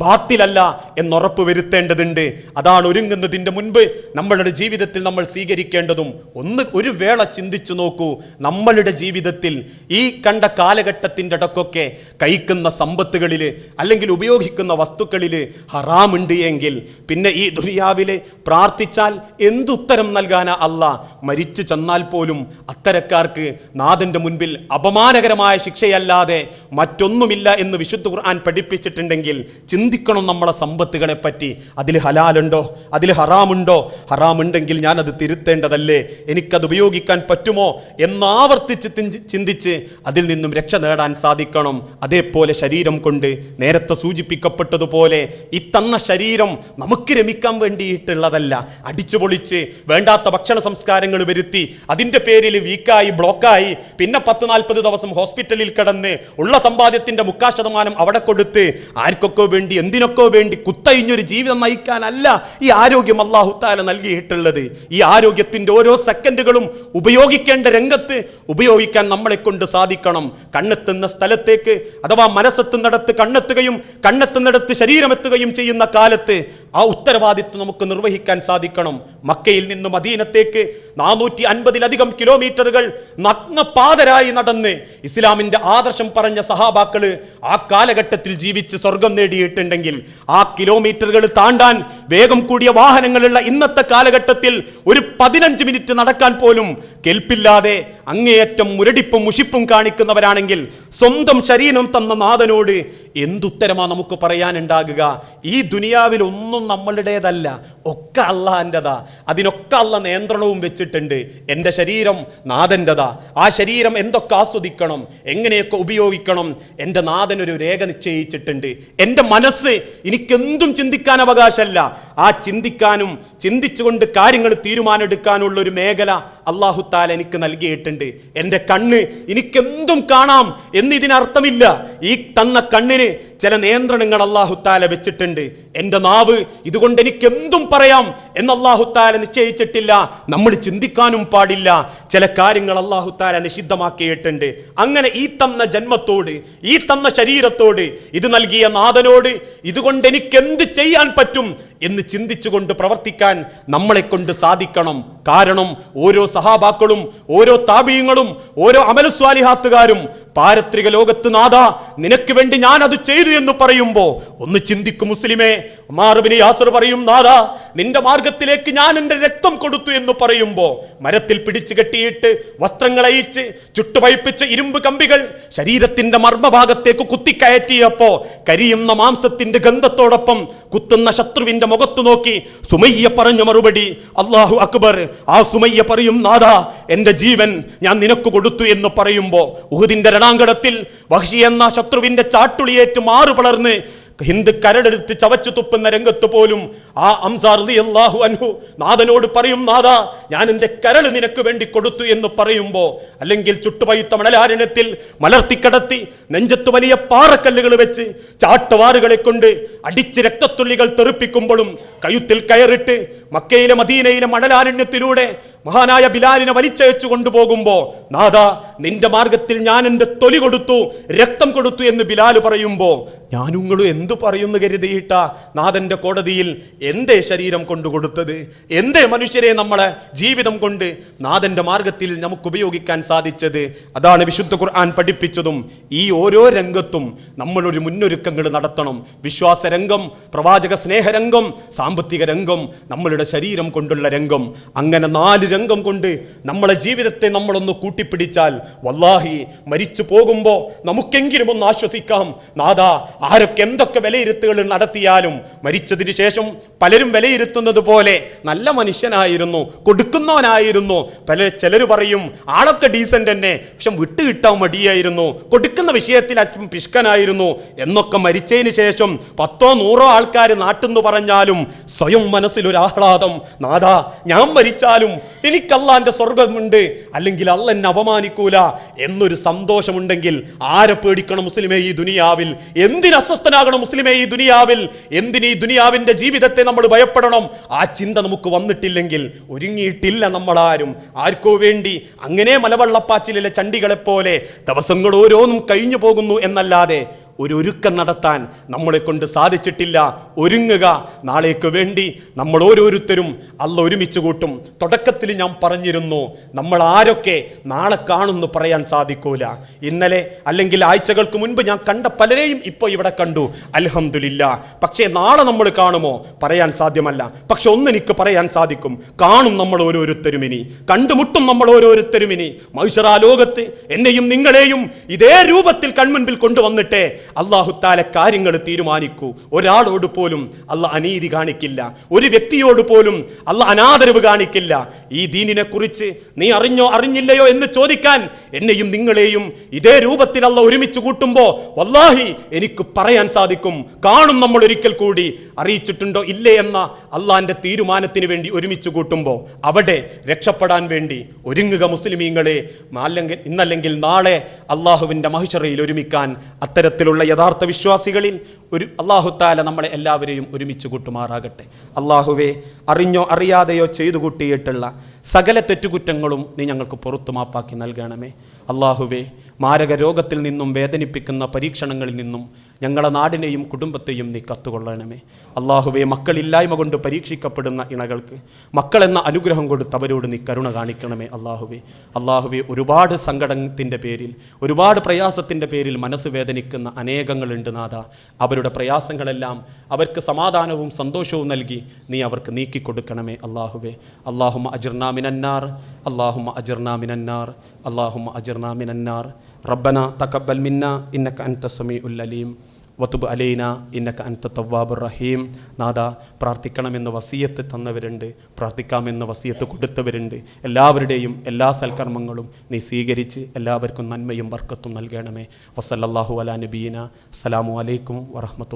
Speaker 1: ബാത്തിലല്ല എന്നുറപ്പ് വരുത്തേണ്ടതുണ്ട്. അതാണ് ഒരുങ്ങുന്നതിൻ്റെ മുൻപ് നമ്മളുടെ ജീവിതത്തിൽ നമ്മൾ സ്വീകരിക്കേണ്ടതും. ഒരു വേള ചിന്തിച്ചു നോക്കൂ, നമ്മളുടെ ജീവിതത്തിൽ ഈ കണ്ട കാലഘട്ടത്തിൻ്റെ ഇടക്കൊക്കെ കഴിക്കുന്ന സമ്പത്തുകളിൽ അല്ലെങ്കിൽ ഉപയോഗിക്കുന്ന വസ്തുക്കളിൽ ഹറാമുണ്ട് എങ്കിൽ പിന്നെ ഈ ദുനിയാവിലെ പ്രാർത്ഥിച്ചാൽ എന്തുത്തരം നൽകാനാ അല്ലാ? മരിച്ചു ചെന്നാൽ പോലും അത്തരക്കാർക്ക് നാഥന്റെ മുൻപിൽ അപമാനകരമായ ശിക്ഷയല്ലാതെ മറ്റൊന്നുമില്ല എന്ന് വിശുദ്ധ ഖുർആൻ പഠിപ്പിച്ചിട്ടുണ്ടെങ്കിൽ ചിന്തിക്കണം നമ്മളെ സമ്പത്തുകളെ പറ്റി. അതിൽ ഹലാലുണ്ടോ, അതിൽ ഹറാമുണ്ടോ? ഹറാമുണ്ടെങ്കിൽ ഞാനത് തിരുത്തേണ്ടതല്ലേ? എനിക്കത് ഉപയോഗിക്കാൻ പറ്റുമോ എന്നാവർത്തിച്ച് ചിന്തിച്ച് അതിൽ നിന്നും രക്ഷ നേടാൻ സാധിക്കണം. അതേപോലെ ശരീരം കൊണ്ട് നേരത്തെ സൂചിപ്പിക്കപ്പെട്ടതുപോലെ ഈ തന്ന ശരീരം നമുക്ക് രമിക്കാൻ വേണ്ടിയിട്ടുള്ളതല്ല. അടിച്ചു പൊളിച്ച് വേണ്ടാത്ത ഭക്ഷണ സംസ്കാരങ്ങൾ വരുത്തി അതിന്റെ പേരിൽ വീക്കായി ബ്ലോക്കായി പിന്നെ 10-40 ദിവസം ഹോസ്പിറ്റലിൽ കിടന്ന് ഉള്ള സമ്പാദ്യത്തിന്റെ 3% അവിടെ കൊടുത്ത് ആർക്കൊക്കെ വേണ്ടി എന്തിനൊക്കെ വേണ്ടി കുത്തഴിഞ്ഞൊരു ജീവിതം നയിക്കാനല്ല ഈ ആരോഗ്യം അല്ലാഹു തആല നൽകിയിട്ടുള്ളത്. ഈ ആരോഗ്യത്തിന്റെ ഓരോ സെക്കൻഡുകളും ഉപയോഗിക്കേണ്ട രംഗത്ത് ഉപയോഗിക്കാൻ നമ്മളെ കൊണ്ട് സാധിക്കണം. കണ്ണെത്തുന്ന സ്ഥലത്തേക്ക് അഥവാ മനസ്സെത്തുന്നിടത്ത് കണ്ണെത്തുകയും കണ്ണെത്തുന്നിടത്ത് ശരീരമെത്തുകയും ചെയ്യുന്ന കാലത്ത് ആ ഉത്തരവാദിത്വം നമുക്ക് നിർവഹിക്കാൻ സാധിക്കണം. മക്കയിൽ നിന്ന് മദീനത്തേക്ക് 450-ലധികം കിലോമീറ്ററുകൾ നഗ്നപാതരായി നടന്ന് ഇസ്ലാമിന്റെ ആദർശം പറഞ്ഞ സഹാബാക്കള് ആ കാലഘട്ടത്തിൽ ജീവിച്ച് സ്വർഗം നേടിയിട്ടുണ്ടെങ്കിൽ ആ കിലോമീറ്ററുകൾ താണ്ടാൻ വേഗം കൂടിയ വാഹനങ്ങളുള്ള ഇന്നത്തെ കാലഘട്ടത്തിൽ ഒരു 15 മിനിറ്റ് നടക്കാൻ പോലും കെൽപ്പില്ലാതെ അങ്ങേയറ്റം മുരടിപ്പും മുഷിപ്പും കാണിക്കുന്നവരാണെങ്കിൽ സ്വന്തം ശരീരം തന്ന നാഥനോട് എന്തുത്തരമാ നമുക്ക് പറയാനുണ്ടാകുക? ഈ ദുനിയാവിൽ ഒന്നും നമ്മളുടേതല്ല, ഒക്കെ അള്ളാഹിൻ്റെതാ. അതിനൊക്കെ അള്ള നിയന്ത്രണവും വെച്ചിട്ടുണ്ട്. എൻ്റെ ശരീരം നാഥൻ്റെതാ. ആ ശരീരം എന്തൊക്കെ ആസ്വദിക്കണം, എങ്ങനെയൊക്കെ ഉപയോഗിക്കണം, എൻ്റെ നാഥനൊരു രേഖ നിശ്ചയിച്ചിട്ടുണ്ട്. എൻ്റെ മനസ്സ് എനിക്കെന്തും ചിന്തിക്കാൻ അവകാശമല്ല. ആ ചിന്തിക്കാനും ചിന്തിച്ചുകൊണ്ട് കാര്യങ്ങൾ തീരുമാനമെടുക്കാനുള്ള ഒരു മേഖല അല്ലാഹു തആല എനിക്ക് നൽകിയിട്ടുണ്ട്. എൻ്റെ കണ്ണ് എനിക്കെന്തും കാണാം എന്നിതിനർത്ഥമില്ല. ഈ തന്ന കണ്ണിന് ചില നിയന്ത്രണങ്ങൾ അല്ലാഹു തആല വെച്ചിട്ടുണ്ട്. എൻ്റെ നാവ് ഇതുകൊണ്ട് എനിക്ക് എന്തും പറയാം എന്ന് അല്ലാഹു തആല നിശ്ചയിച്ചിട്ടില്ല. നമ്മൾ ചിന്തിക്കാനും പാടില്ല. ചില കാര്യങ്ങൾ അല്ലാഹു തആല നിഷിദ്ധമാക്കിയിട്ടുണ്ട്. അങ്ങനെ ഈ തന്ന ജന്മത്തോട്, ഈ തന്ന ശരീരത്തോട്, ഇത് നൽകിയ നാഥനോട് ഇതുകൊണ്ട് എനിക്ക് എന്ത് ചെയ്യാൻ പറ്റും എന്ന് ചിന്തിച്ചുകൊണ്ട് പ്രവർത്തിക്കാൻ നമ്മളെ കൊണ്ട് സാധിക്കണം. കാരണം ഓരോ സഹാബാക്കളും ഓരോ താബീങ്ങളും ഓരോ അമലുസ്വാലിഹാത്തുകാരും പാരത്രിക ലോകത്ത് നാഥാ നിനക്ക് വേണ്ടി ഞാൻ അത് ചെയ്തു എന്ന് പറയുമ്പോ ഒന്ന് ചിന്തിക്കും മുസ്ലിമേ. ഉമാർ ഇബ്നു യാസിർ പറയും, നാഥാ നിന്റെ മാർഗത്തിലേക്ക് ഞാൻ എൻ്റെ രക്തം കൊടുത്തു എന്ന് പറയുമ്പോ മരത്തിൽ പിടിച്ചു കെട്ടിയിട്ട് വസ്ത്രങ്ങൾ അയച്ച് ചുട്ടുപഴിപ്പിച്ച ഇരുമ്പ് കമ്പികൾ ശരീരത്തിന്റെ മർമ്മഭാഗത്തേക്ക് കുത്തിക്കയറ്റിയപ്പോ കരിയുന്ന മാംസത്തിന്റെ ഗന്ധത്തോടൊപ്പം കുത്തുന്ന ശത്രുവിന്റെ മുഖത്തു നോക്കി സുമയ്യ പറഞ്ഞ മറുപടി അല്ലാഹു അക്ബർ. ആ സുമയ്യ പറയും, നാഥാ എൻ്റെ ജീവൻ ഞാൻ നിനക്ക് കൊടുത്തു എന്ന് പറയുമ്പോ ഉഹുദിന്റെ രണാങ്കണത്തിൽ വഹ്ശി എന്ന ശത്രുവിന്റെ ചാട്ടുളിയേറ്റ് മാറു വളർന്ന് ഹിന്ദ് കരടെടുത്ത് ചവച്ചു തുപ്പുന്ന രംഗത്ത് പോലും ആ ഹംസ റളിയല്ലാഹു അൻഹു നാഥനോട് പറയും, നാഥാ ഞാൻ എൻ്റെ കരൾ നിനക്ക് വേണ്ടി കൊടുത്തു എന്ന് പറയുമ്പോ, അല്ലെങ്കിൽ ചുട്ടുപഴുത്ത മണലാരണ്യത്തിൽ മലർത്തിക്കടത്തി നെഞ്ചത്ത് വലിയ പാറക്കല്ലുകൾ വെച്ച് ചാട്ടുവാറുകളെ കൊണ്ട് അടിച്ച് രക്തത്തുള്ളികൾ തെറിപ്പിക്കുമ്പോഴും കഴുത്തിൽ കയറിട്ട് മക്കയിലെ മദീനയിലെ മണലാരണ്യത്തിലൂടെ മഹാനായ ബിലാലിനെ വലിച്ചയച്ചു കൊണ്ടുപോകുമ്പോ, നാഥാ നിന്റെ മാർഗത്തിൽ ഞാൻ എൻ്റെ തൊലി കൊടുത്തു, രക്തം കൊടുത്തു എന്ന് ബിലാൽ പറയുമ്പോ ഞാനുങ്ങളും എന്തു പറയുന്നു കരുതിയിട്ട നാഥന്റെ കോടതിയിൽ എന്തേ ശരീരം കൊണ്ട് കൊടുത്തത്? എന്തേ മനുഷ്യരെ നമ്മളെ ജീവിതം കൊണ്ട് നാഥന്റെ മാർഗത്തിൽ നമുക്ക് ഉപയോഗിക്കാൻ സാധിച്ചത്? അതാണ് വിശുദ്ധ ഖുർആൻ പഠിപ്പിച്ചതും. ഈ ഓരോ രംഗത്തും നമ്മളൊരു മുന്നൊരുക്കങ്ങൾ നടത്തണം. വിശ്വാസ രംഗം, പ്രവാചക സ്നേഹരംഗം, സാമ്പത്തിക രംഗം, നമ്മളുടെ ശരീരം കൊണ്ടുള്ള രംഗം. അങ്ങനെ 4 രംഗം കൊണ്ട് നമ്മളെ ജീവിതത്തെ നമ്മളൊന്ന് കൂട്ടിപ്പിടിച്ചാൽ വല്ലാഹി മരിച്ചു പോകുമ്പോൾ നമുക്കെങ്കിലും ഒന്ന് ആശ്വസിക്കാം. നാദാ, ആരൊക്കെ എന്തൊക്കെ വിലയിരുത്തുകൾ നടത്തിയാലും മരിച്ചതിന് ശേഷം പലരും വിലയിരുത്തുന്നത് പോലെ നല്ല മനുഷ്യനായിരുന്നു, കൊടുക്കുന്നവനായിരുന്നു. ചിലർ പറയും ആളൊക്കെ ഡീസന്റ് തന്നെ, പക്ഷെ വിട്ടുകിട്ടാൻ മടിയായിരുന്നു, കൊടുക്കുന്ന വിഷയത്തിൽ പിഷ്കനായിരുന്നു എന്നൊക്കെ മരിച്ചതിന് ശേഷം 10-100 ആൾക്കാർ നാട്ടെന്ന് പറഞ്ഞാലും സ്വയം മനസ്സിലൊരു ആഹ്ലാദം. നാദാ, ഞാൻ മരിച്ചാലും എനിക്ക് അള്ളാന്റെ സ്വർഗമുണ്ട്, അല്ലെങ്കിൽ അള്ള എന്നെ അപമാനിക്കൂല എന്നൊരു സന്തോഷമുണ്ടെങ്കിൽ ആരെ പേടിക്കണം മുസ്ലിമേ ഈ ദുനിയാവിൽ? എന്തിന് അസ്വസ്ഥനാകണം മുസ്ലിമേ ഈ ദുനിയാവിൽ? എന്തിന് ഈ ദുനിയാവിന്റെ ജീവിതത്തെ നമ്മൾ ഭയപ്പെടണം? ആ ചിന്ത നമുക്ക് വന്നിട്ടില്ലെങ്കിൽ ഒരുങ്ങിയിട്ടില്ല നമ്മളാരും. ആർക്കോ വേണ്ടി അങ്ങനെ മലവെള്ളപ്പാച്ചിലെ ചണ്ടികളെ പോലെ ദിവസങ്ങൾ ഓരോന്നും കഴിഞ്ഞു പോകുന്നു എന്നല്ലാതെ ഒരുക്കം നടത്താൻ നമ്മളെ കൊണ്ട് സാധിച്ചിട്ടില്ല. ഒരുങ്ങുക, നാളേക്ക് വേണ്ടി നമ്മൾ ഓരോരുത്തരും അള്ള ഒരുമിച്ച് കൂട്ടും. തുടക്കത്തിൽ ഞാൻ പറഞ്ഞിരുന്നു, നമ്മൾ ആരൊക്കെ നാളെ കാണുമെന്ന് പറയാൻ സാധിക്കൂല. ഇന്നലെ അല്ലെങ്കിൽ ആഴ്ചകൾക്ക് മുൻപ് ഞാൻ കണ്ട പലരെയും ഇപ്പോൾ ഇവിടെ കണ്ടു, അൽഹംദുലില്ലാ. പക്ഷേ നാളെ നമ്മൾ കാണുമോ? പറയാൻ സാധ്യമല്ല. പക്ഷെ ഒന്നെനിക്ക് പറയാൻ സാധിക്കും, കാണും നമ്മൾ ഓരോരുത്തരും ഇനി, കണ്ടുമുട്ടും നമ്മൾ ഓരോരുത്തരും ഇനി. മഹ്ശറാ ലോകത്ത് എന്നെയും നിങ്ങളെയും ഇതേ രൂപത്തിൽ കൺമുൻപിൽ കൊണ്ടുവന്നിട്ടേ അല്ലാഹു തആല കാര്യങ്ങൾ തീരുമാനിക്കൂ. ഒരാളോട് പോലും അല്ലാഹ് അനീതി കാണിക്കില്ല, ഒരു വ്യക്തിയോട് പോലും അല്ലാഹ് അനാദരവ് കാണിക്കില്ല. ഈ ദീനിനെ കുറിച്ച് നീ അറിഞ്ഞോ അറിഞ്ഞില്ലയോ എന്ന് ചോദിക്കാൻ എന്നെയും നിങ്ങളെയും ഇതേ രൂപത്തിൽ അല്ലാഹ് ഒരുമിച്ച് കൂട്ടുമ്പോൾ വല്ലാഹി എനിക്ക് പറയാൻ സാധിക്കും, കാണും നമ്മൾ ഒരിക്കൽ കൂടി. അറിയിച്ചിട്ടുണ്ടോ ഇല്ലേ എന്ന അള്ളാന്റെ തീരുമാനത്തിന് വേണ്ടി ഒരുമിച്ച് കൂട്ടുമ്പോൾ അവിടെ രക്ഷപ്പെടാൻ വേണ്ടി ഒരുങ്ങുക മുസ്ലിമീങ്ങളെ. ഇന്നല്ലെങ്കിൽ നാളെ അള്ളാഹുവിന്റെ മഹ്ശറയിൽ ഒരുമിക്കാൻ അത്തരത്തിലുള്ള യഥാർത്ഥ വിശ്വാസികളിൽ അല്ലാഹു തആല നമ്മളെ എല്ലാവരെയും ഒരുമിച്ച് കൂട്ടുമാറാകട്ടെ. അല്ലാഹുവേ, അറിഞ്ഞോ അറിയാതെയോ ചെയ്തു കൂട്ടിയിട്ടുള്ള സകല തെറ്റുകുറ്റങ്ങളും നീ ഞങ്ങൾക്ക് പുറത്തു മാപ്പാക്കി നൽകണമേ. അല്ലാഹുവേ, മാരക രോഗത്തിൽ നിന്നും വേദനിപ്പിക്കുന്ന പരീക്ഷണങ്ങളിൽ നിന്നും ഞങ്ങളുടെ നാടിനെയും കുടുംബത്തെയും നീ കത്തുകൊള്ളണമേ. അല്ലാഹുവേ, മക്കളില്ലായ്മ കൊണ്ട് പരീക്ഷിക്കപ്പെടുന്ന ഇണകൾക്ക് മക്കളെന്ന അനുഗ്രഹം കൊടുത്ത് അവരോട് നീ കരുണ കാണിക്കണമേ. അല്ലാഹുവേ, ഒരുപാട് സങ്കടത്തിൻ്റെ പേരിൽ, ഒരുപാട് പ്രയാസത്തിൻ്റെ പേരിൽ മനസ്സ് വേദനിക്കുന്ന അനേകങ്ങളുണ്ട് നാഥ. അവരുടെ പ്രയാസങ്ങളെല്ലാം അവർക്ക് സമാധാനവും സന്തോഷവും നൽകി നീ അവർക്ക് നീക്കിക്കൊടുക്കണമേ. അല്ലാഹുമ്മ അജ്ർനാ മിനന്നാർ, അല്ലാഹുമ്മ അജ്ർനാ മിനന്നാർ, അല്ലാഹുമ്മ അജ്ർനാ മിനന്നാർ. റബ്ബനാ തഖബ്ബൽ മിന്നാ ഇന്നക അൻത സമീഉൽ അലീം വതുബ് അലൈന ഇന്നക അൻത തവ്വാബുർ റഹീം. നാദാ, പ്രാർത്ഥിക്കണമെന്ന് വസിയത്ത് തന്നവരുണ്ട്, പ്രാർത്ഥിക്കാമെന്ന് വസിയത്ത് കൊടുത്തവരുണ്ട്. എല്ലാവരുടെയും എല്ലാ സൽക്കർമ്മങ്ങളും നീ സ്വീകരിച്ച് എല്ലാവർക്കും നന്മയും ബർക്കത്തും നൽകണമേ. വസല്ലല്ലാഹു അലാ നബീന. അസ്സലാമു അലൈക്കും വറഹ്മത്തുള്ളാഹി.